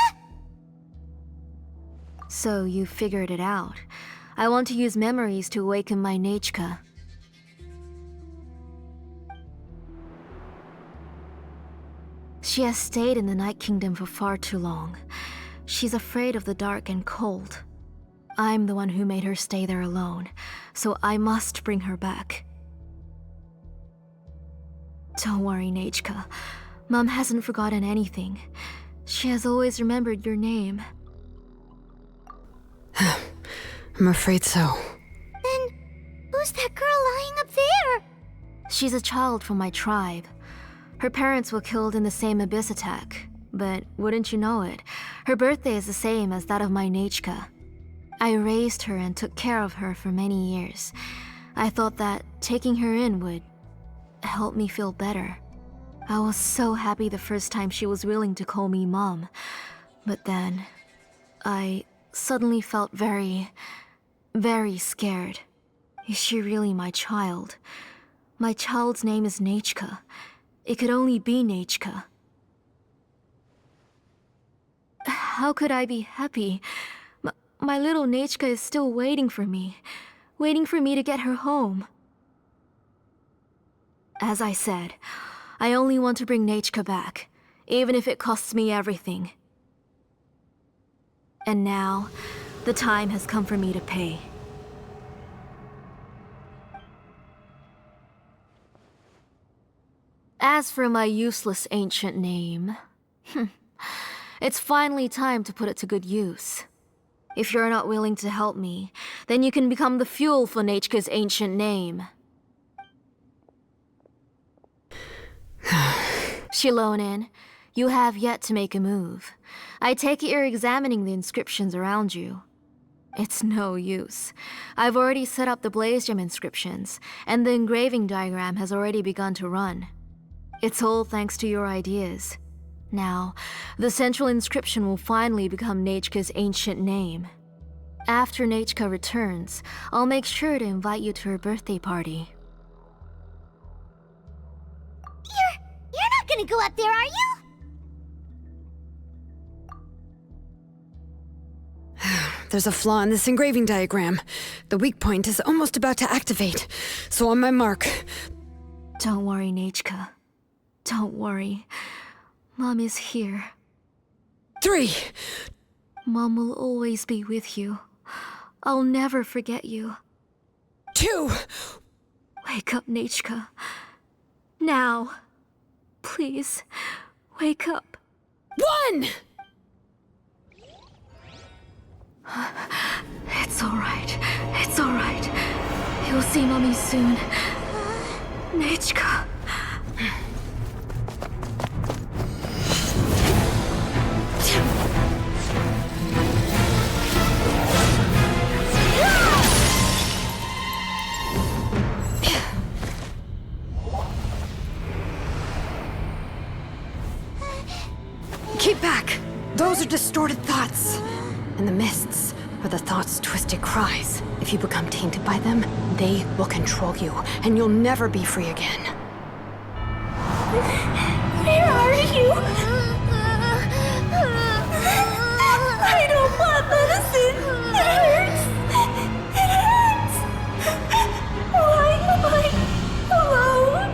Speaker 4: So you figured it out. I want to use memories to awaken my Nechka. She has stayed in the Night Kingdom for far too long. She's afraid of the dark and cold. I'm the one who made her stay there alone, so I must bring her back. Don't worry, Nechka. Mom hasn't forgotten anything. She has always remembered your name.
Speaker 2: I'm afraid so.
Speaker 3: Then, who's that girl lying up there?
Speaker 4: She's a child from my tribe. Her parents were killed in the same abyss attack, but wouldn't you know it, her birthday is the same as that of my Nechka. I raised her and took care of her for many years. I thought that taking her in would help me feel better. I was so happy the first time she was willing to call me Mom, but then I suddenly felt very, very scared. Is she really my child? My child's name is Nechka. It could only be Nechka. How could I be happy? My little Nechka is still waiting for me to get her home. As I said, I only want to bring Nechka back, even if it costs me everything. And now, the time has come for me to pay. As for my useless ancient name, it's finally time to put it to good use. If you're not willing to help me, then you can become the fuel for Nechka's ancient name. Shilonin, you have yet to make a move. I take it you're examining the inscriptions around you. It's no use. I've already set up the Blaze Gem inscriptions, and the engraving diagram has already begun to run. It's all thanks to your ideas. Now, the central inscription will finally become Nechka's ancient name. After Nechka returns, I'll make sure to invite you to her birthday party.
Speaker 3: You're not gonna go up there, are you?
Speaker 2: There's a flaw in this engraving diagram. The weak point is almost about to activate. So on my mark.
Speaker 4: Don't worry, Nechka. Don't worry. Mom is here.
Speaker 2: 3.
Speaker 4: Mom will always be with you. I'll never forget you.
Speaker 2: 2.
Speaker 4: Wake up, Nechka. Now. Please, wake up.
Speaker 2: 1!
Speaker 4: It's alright. It's alright. You'll see Mommy soon. Nechka.
Speaker 2: Keep back! Those are distorted thoughts. And the mists are the thoughts' twisted cries. If you become tainted by them, they will control you, and you'll never be free again.
Speaker 8: Where are you? I don't want medicine. It hurts. It hurts. Why am I alone?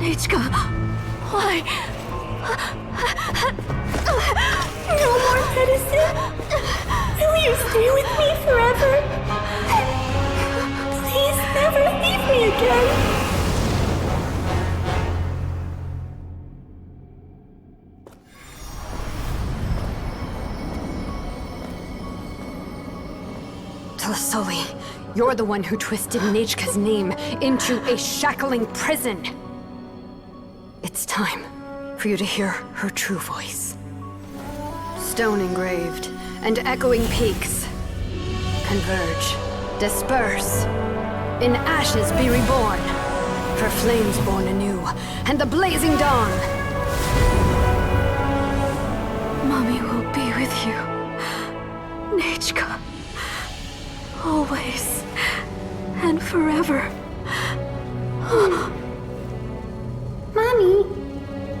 Speaker 4: Nechka, why?
Speaker 8: No more medicine. Will you stay with me forever? Please never leave me again.
Speaker 2: Tlasoli, you're the one who twisted Nechka's name into a shackling prison. It's time for you to hear her true voice. Stone engraved and echoing peaks converge, disperse, in ashes be reborn, for flames born anew, and the blazing dawn.
Speaker 4: Mommy will be with you. Nechka. Always. And forever.
Speaker 8: Mommy,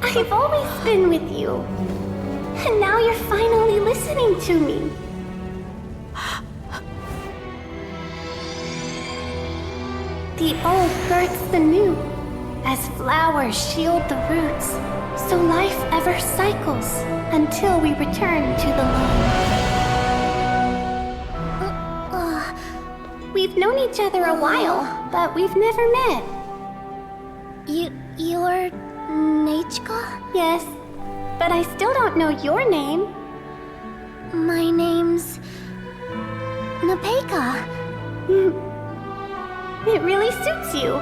Speaker 8: I've always been with you. And now you're finally listening to me. The old births the new, as flowers shield the roots, so life ever cycles until we return to the loam. We've known each other a while, but we've never met.
Speaker 3: You're Nechka?
Speaker 8: Yes, but I still don't know your name.
Speaker 3: My name's Nepeka.
Speaker 8: It really suits you.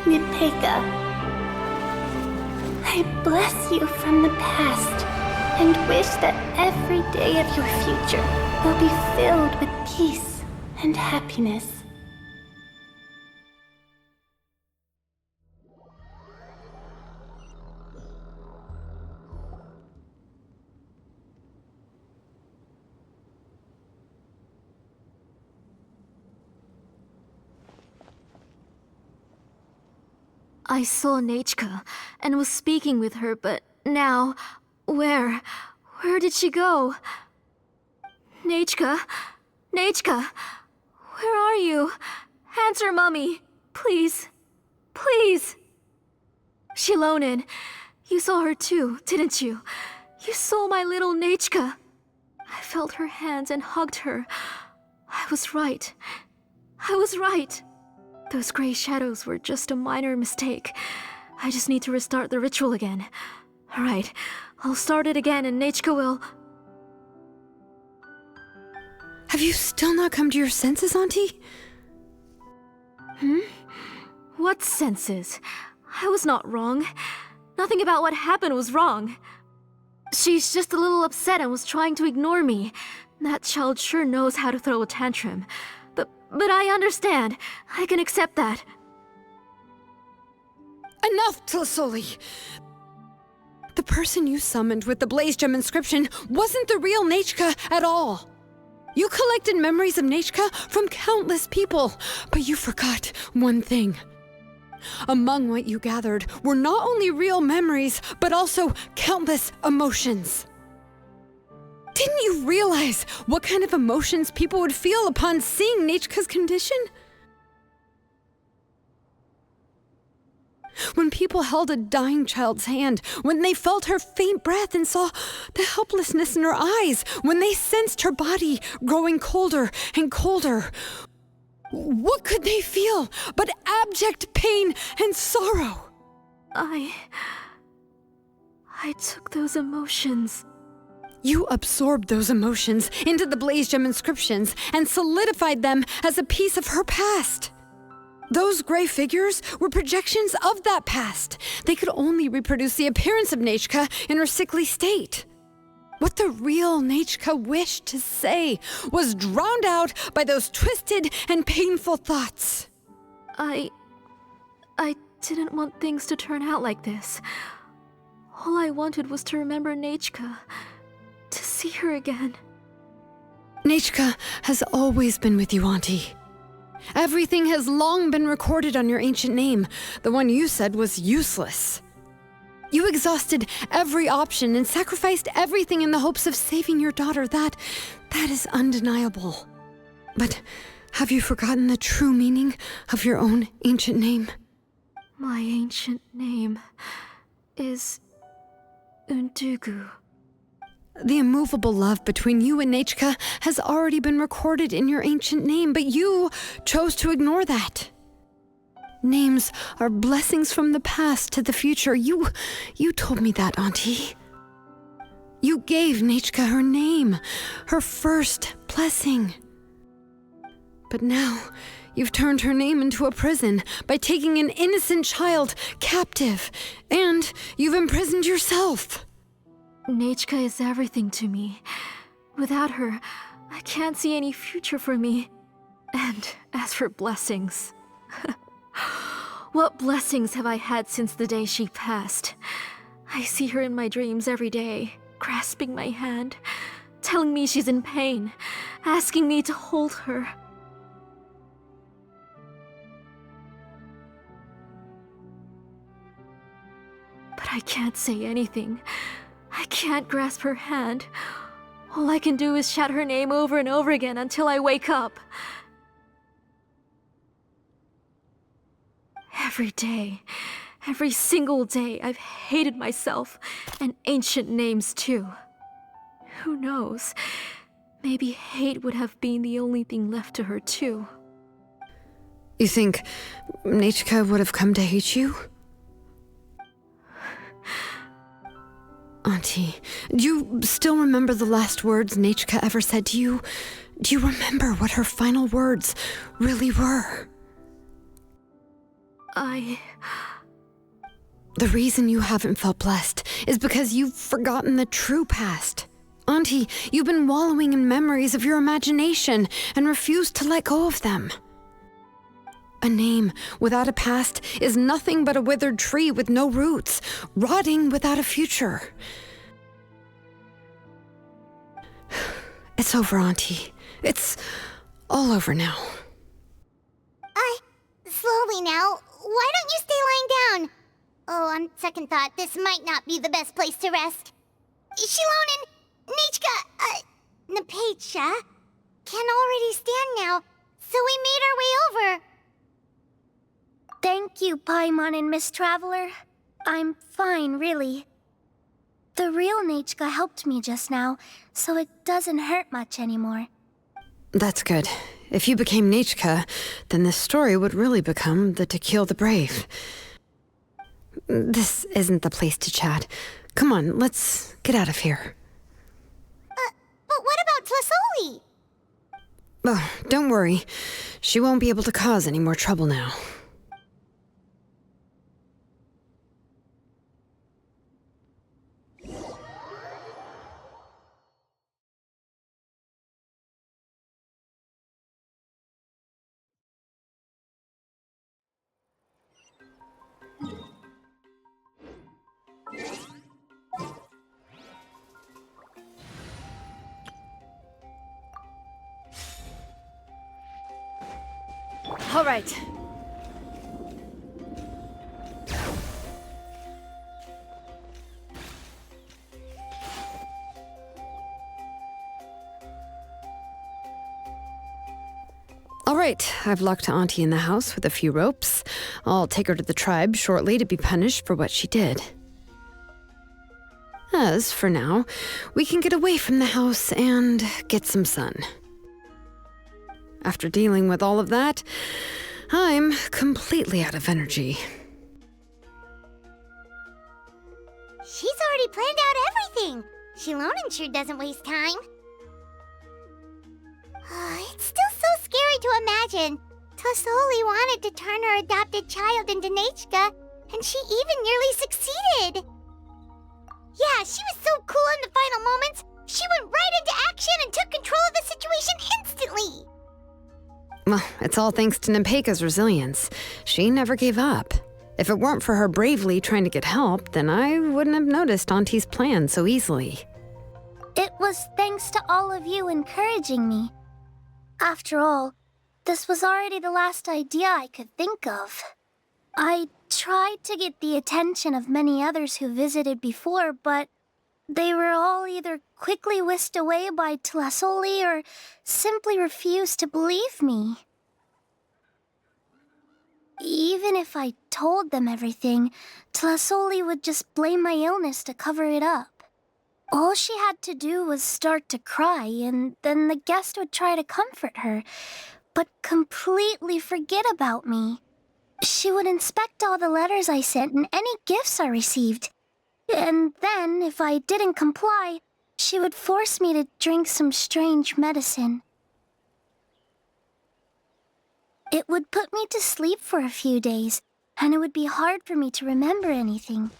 Speaker 8: Niteka, I bless you from the past and wish that every day of your future will be filled with peace and happiness.
Speaker 4: I saw Nechka and was speaking with her, but now, where did she go? Nechka? Nechka? Where are you? Answer, Mummy. Please. Please. Shilonen, you saw her too, didn't you? You saw my little Nechka. I felt her hands and hugged her. I was right. I was right. Those gray shadows were just a minor mistake. I just need to restart the ritual again. Alright, I'll start it again and Nechka will...
Speaker 2: Have you still not come to your senses, Auntie?
Speaker 4: What senses? I was not wrong. Nothing about what happened was wrong. She's just a little upset and was trying to ignore me. That child sure knows how to throw a tantrum. But I understand. I can accept that.
Speaker 2: Enough, Tlasoli! The person you summoned with the Blaze Gem inscription wasn't the real Nechka at all. You collected memories of Nechka from countless people, but you forgot one thing. Among what you gathered were not only real memories, but also countless emotions. Didn't you realize what kind of emotions people would feel upon seeing Nechka's condition? When people held a dying child's hand, when they felt her faint breath and saw the helplessness in her eyes, when they sensed her body growing colder and colder, what could they feel but abject pain and sorrow?
Speaker 4: I took those emotions.
Speaker 2: You absorbed those emotions into the Blaze Gem inscriptions and solidified them as a piece of her past. Those gray figures were projections of that past. They could only reproduce the appearance of Nechka in her sickly state. What the real Nechka wished to say was drowned out by those twisted and painful thoughts.
Speaker 4: I didn't want things to turn out like this. All I wanted was to remember Nechka, to see her again.
Speaker 2: Nechka has always been with you, Auntie. Everything has long been recorded on your ancient name, the one you said was useless. You exhausted every option and sacrificed everything in the hopes of saving your daughter. That is undeniable. But have you forgotten the true meaning of your own ancient name?
Speaker 4: My ancient name is Undugu.
Speaker 2: The immovable love between you and Nechka has already been recorded in your ancient name, but you chose to ignore that. Names are blessings from the past to the future. You told me that, Auntie. You gave Nechka her name, her first blessing. But now, you've turned her name into a prison by taking an innocent child captive, and you've imprisoned yourself.
Speaker 4: Nechka is everything to me. Without her, I can't see any future for me. And as for blessings... What blessings have I had since the day she passed? I see her in my dreams every day, grasping my hand, telling me she's in pain, asking me to hold her. But I can't say anything. I can't grasp her hand. All I can do is shout her name over and over again until I wake up. Every day, every single day, I've hated myself, and ancient names too. Who knows? Maybe hate would have been the only thing left to her too.
Speaker 2: You think Nechka would have come to hate you? Auntie, do you still remember the last words Nechka ever said to you? Do you remember what her final words really were? The reason you haven't felt blessed is because you've forgotten the true past. Auntie, you've been wallowing in memories of your imagination and refused to let go of them. A name without a past is nothing but a withered tree with no roots, rotting without a future. It's over, Auntie. It's all over now.
Speaker 3: Slowly now. Why don't you stay lying down? Oh, on second thought, this might not be the best place to rest. Shilonen, Nichka, Napecha can already stand now, so we made our way over.
Speaker 8: Thank you, Paimon and Miss Traveler. I'm fine, really. The real Nichka helped me just now, so it doesn't hurt much anymore.
Speaker 2: That's good. If you became Nichka, then this story would really become the To Kill the Brave. This isn't the place to chat. Come on, let's get out of here.
Speaker 3: But what about Tlasoli?
Speaker 2: Oh, don't worry. She won't be able to cause any more trouble now.
Speaker 11: All right.
Speaker 2: All right, I've locked Auntie in the house with a few ropes. I'll take her to the tribe shortly to be punished for what she did. As for now, we can get away from the house and get some sun. After dealing with all of that, I'm completely out of energy.
Speaker 3: She's already planned out everything. Shilonen sure doesn't waste time. It's still so scary to imagine. Tlasoli wanted to turn her adopted child into Nichka, and she even nearly succeeded. Yeah, she was so cool in the final moments. She went right into action and took control of the situation instantly.
Speaker 2: Well, it's all thanks to Nempeka's resilience. She never gave up. If it weren't for her bravely trying to get help, then I wouldn't have noticed Auntie's plan so easily.
Speaker 8: It was thanks to all of you encouraging me. After all, this was already the last idea I could think of. I tried to get the attention of many others who visited before, but they were all either quickly whisked away by Tlasoli or simply refused to believe me. Even if I told them everything, Tlasoli would just blame my illness to cover it up. All she had to do was start to cry, and then the guest would try to comfort her, but completely forget about me. She would inspect all the letters I sent and any gifts I received. And then, if I didn't comply, she would force me to drink some strange medicine. It would put me to sleep for a few days, and it would be hard for me to remember anything.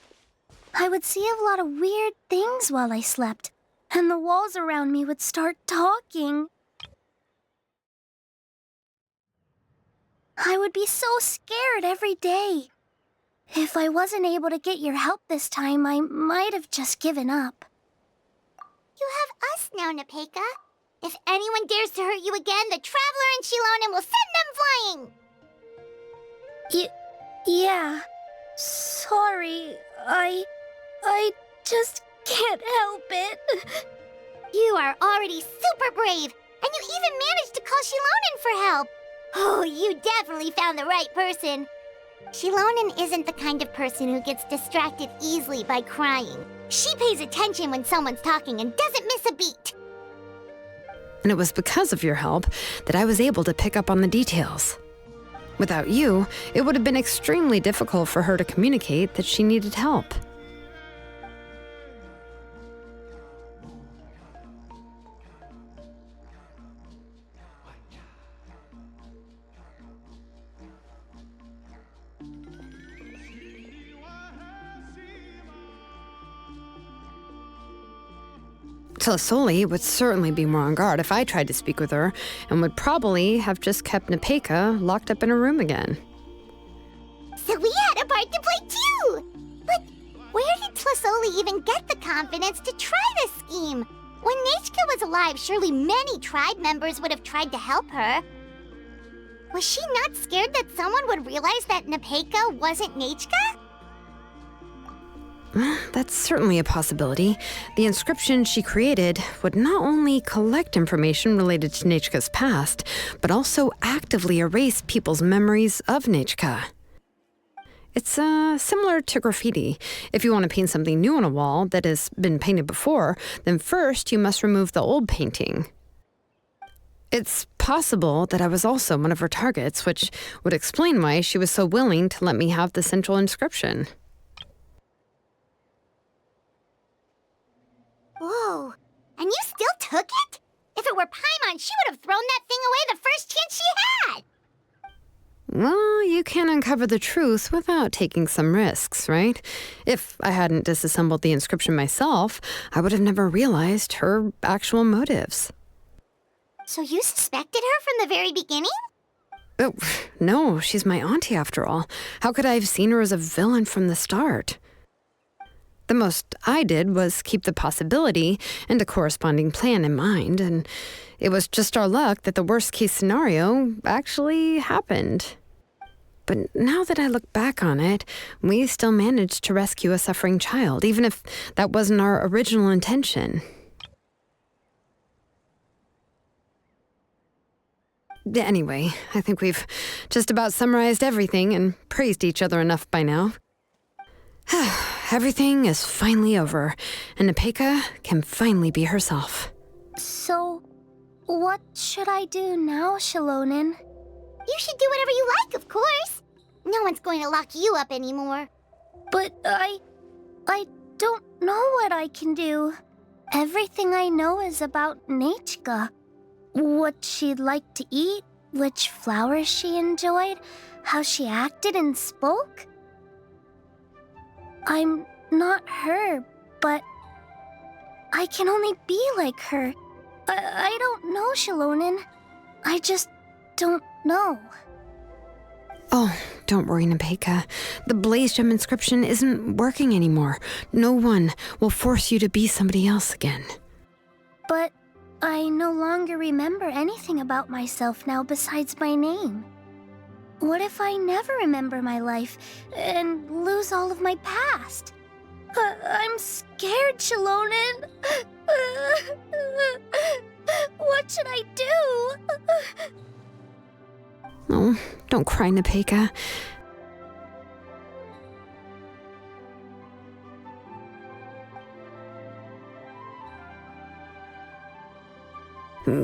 Speaker 8: I would see a lot of weird things while I slept, and the walls around me would start talking. I would be so scared every day. If I wasn't able to get your help this time, I might have just given up.
Speaker 3: You have us now, Napeka. If anyone dares to hurt you again, the Traveler and Shilonen will send them flying!
Speaker 8: Yeah. Sorry, I just can't help it.
Speaker 3: You are already super brave, and you even managed to call Shilonen for help. Oh, you definitely found the right person. Shilonen isn't the kind of person who gets distracted easily by crying. She pays attention when someone's talking and doesn't miss a beat.
Speaker 2: And it was because of your help that I was able to pick up on the details. Without you, it would have been extremely difficult for her to communicate that she needed help. Tlasoli would certainly be more on guard if I tried to speak with her, and would probably have just kept Nepeka locked up in a room again.
Speaker 3: So we had a part to play too! But where did Tlasoli even get the confidence to try this scheme? When Nechka was alive, surely many tribe members would have tried to help her. Was she not scared that someone would realize that Nepeka wasn't Nechka?
Speaker 2: That's certainly a possibility. The inscription she created would not only collect information related to Nechka's past, but also actively erase people's memories of Nechka. It's similar to graffiti. If you want to paint something new on a wall that has been painted before, then first you must remove the old painting. It's possible that I was also one of her targets, which would explain why she was so willing to let me have the central inscription.
Speaker 3: Whoa, and you still took it? If it were Paimon, she would have thrown that thing away the first chance she had!
Speaker 2: Well, you can't uncover the truth without taking some risks, right? If I hadn't disassembled the inscription myself, I would have never realized her actual motives.
Speaker 3: So you suspected her from the very beginning?
Speaker 2: Oh, no, she's my auntie after all. How could I have seen her as a villain from the start? The most I did was keep the possibility and a corresponding plan in mind, and it was just our luck that the worst-case scenario actually happened. But now that I look back on it, we still managed to rescue a suffering child, even if that wasn't our original intention. Anyway, I think we've just about summarized everything and praised each other enough by now. Everything is finally over, and Nepeka can finally be herself.
Speaker 8: So, what should I do now, Shilonin?
Speaker 3: You should do whatever you like, of course. No one's going to lock you up anymore.
Speaker 8: But I don't know what I can do. Everything I know is about Nechka. What she'd like to eat, which flowers she enjoyed, how she acted and spoke. I'm not her, but I can only be like her. I don't know, Shilonin. I just don't know.
Speaker 2: Oh, don't worry, Nepeka. The Blaze Gem inscription isn't working anymore. No one will force you to be somebody else again.
Speaker 8: But I no longer remember anything about myself now besides my name. What if I never remember my life and lose all of my past? I'm scared, Shilonin. What should I do?
Speaker 2: Oh, don't cry, Nepeka.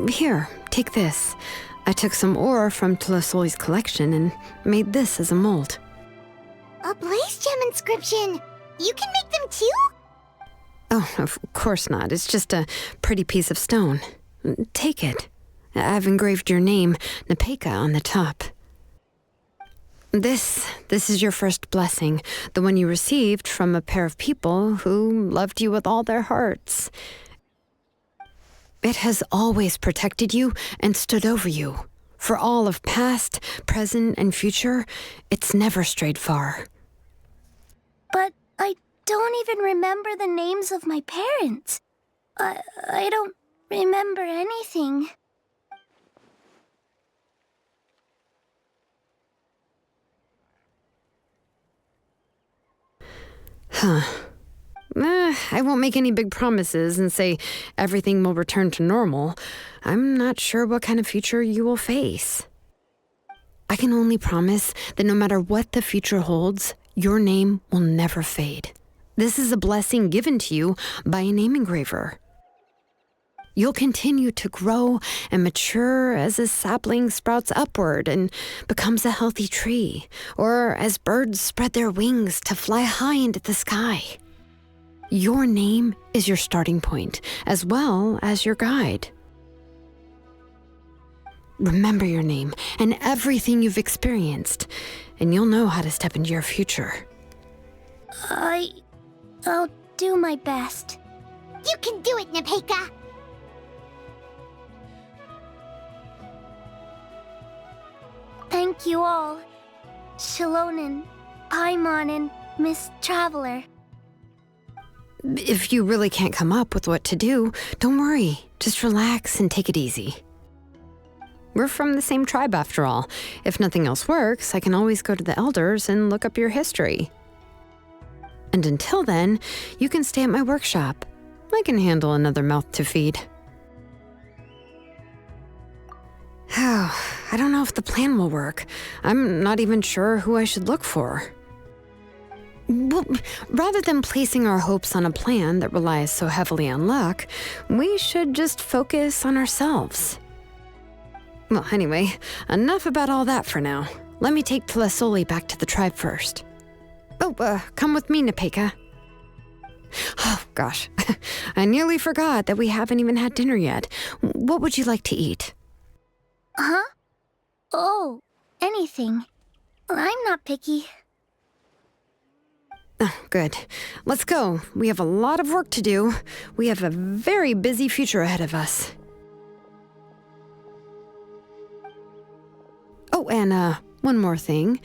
Speaker 2: Here, take this. I took some ore from Tlasoli's collection and made this as a mold.
Speaker 3: A Blaze Gem inscription! You can make them too?
Speaker 2: Oh, of course not. It's just a pretty piece of stone. Take it. I've engraved your name, Nepeka, on the top. This is your first blessing, the one you received from a pair of people who loved you with all their hearts. It has always protected you and stood over you. For all of past, present, and future, it's never strayed far.
Speaker 8: But I don't even remember the names of my parents. I don't remember anything.
Speaker 2: Huh. I won't make any big promises and say everything will return to normal. I'm not sure what kind of future you will face. I can only promise that no matter what the future holds, your name will never fade. This is a blessing given to you by a name engraver. You'll continue to grow and mature as a sapling sprouts upward and becomes a healthy tree, or as birds spread their wings to fly high into the sky. Your name is your starting point, as well as your guide. Remember your name and everything you've experienced, and you'll know how to step into your future.
Speaker 8: I'll do my best.
Speaker 3: You can do it, Nepeka!
Speaker 8: Thank you all. Shilonen, Paimon, and Miss Traveler.
Speaker 2: If you really can't come up with what to do, don't worry. Just relax and take it easy. We're from the same tribe after all. If nothing else works, I can always go to the elders and look up your history. And until then, you can stay at my workshop. I can handle another mouth to feed. Oh, I don't know if the plan will work. I'm not even sure who I should look for. Well, rather than placing our hopes on a plan that relies so heavily on luck, we should just focus on ourselves. Well, anyway, enough about all that for now. Let me take Tlasoli back to the tribe first. Oh, come with me, Nepeka. Oh, gosh. I nearly forgot that we haven't even had dinner yet. What would you like to eat?
Speaker 8: Huh? Oh, anything. I'm not picky.
Speaker 2: Oh, good. Let's go. We have a lot of work to do. We have a very busy future ahead of us. Oh, and one more thing.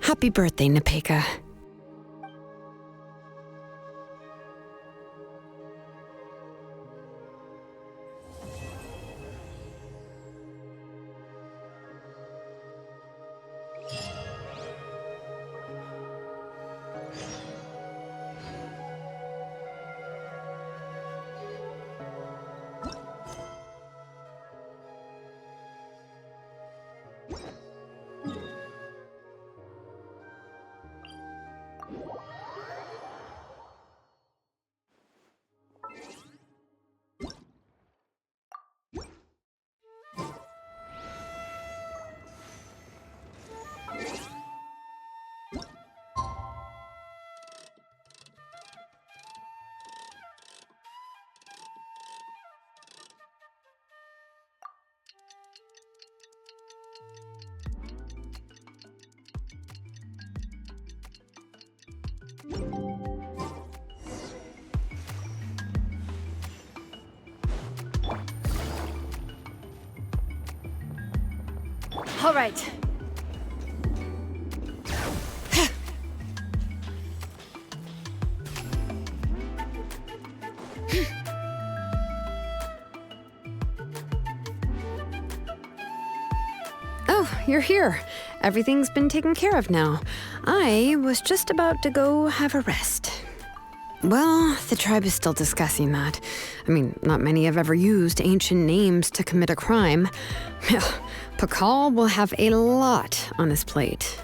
Speaker 2: Happy birthday, Nepeka.
Speaker 11: All right.
Speaker 2: Oh, you're here. Everything's been taken care of now. I was just about to go have a rest. Well, the tribe is still discussing that. I mean, not many have ever used ancient names to commit a crime. Pakal will have a lot on his plate.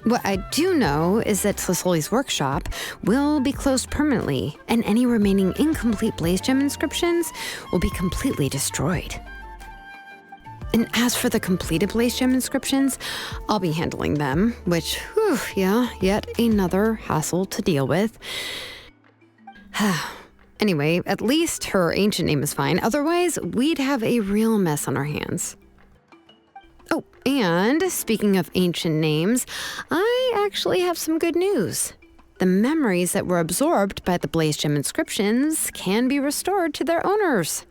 Speaker 2: What I do know is that Tlasoli's workshop will be closed permanently, and any remaining incomplete Blaze Gem inscriptions will be completely destroyed. And as for the completed Blaze Gem inscriptions, I'll be handling them, which, yet another hassle to deal with. Anyway, at least her ancient name is fine. Otherwise, we'd have a real mess on our hands. Oh, and speaking of ancient names, I actually have some good news. The memories that were absorbed by the Blaze Gem inscriptions can be restored to their owners.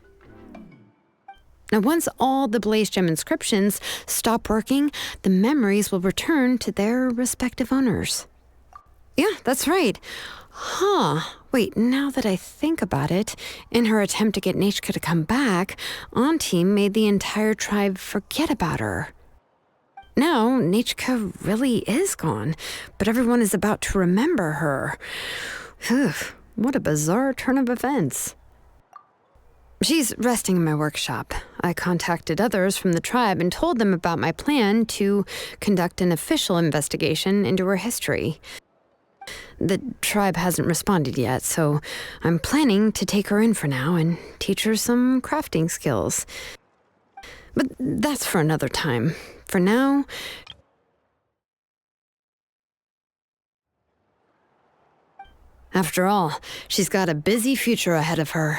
Speaker 2: Now, once all the Blaze Gem inscriptions stop working, the memories will return to their respective owners. Yeah, that's right. Wait, now that I think about it, in her attempt to get Nechka to come back, Auntie made the entire tribe forget about her. Now, Nechka really is gone, but everyone is about to remember her. What a bizarre turn of events. She's resting in my workshop. I contacted others from the tribe and told them about my plan to conduct an official investigation into her history. The tribe hasn't responded yet, so I'm planning to take her in for now and teach her some crafting skills. But that's for another time. For now, after all, she's got a busy future ahead of her.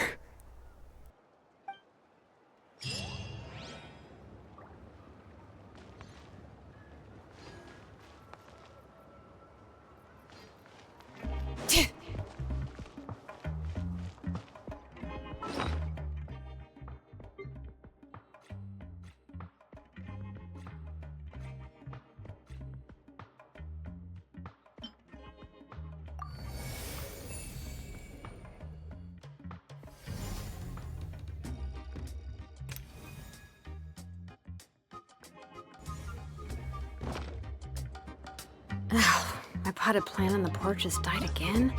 Speaker 2: My potted plant on the porch has died again.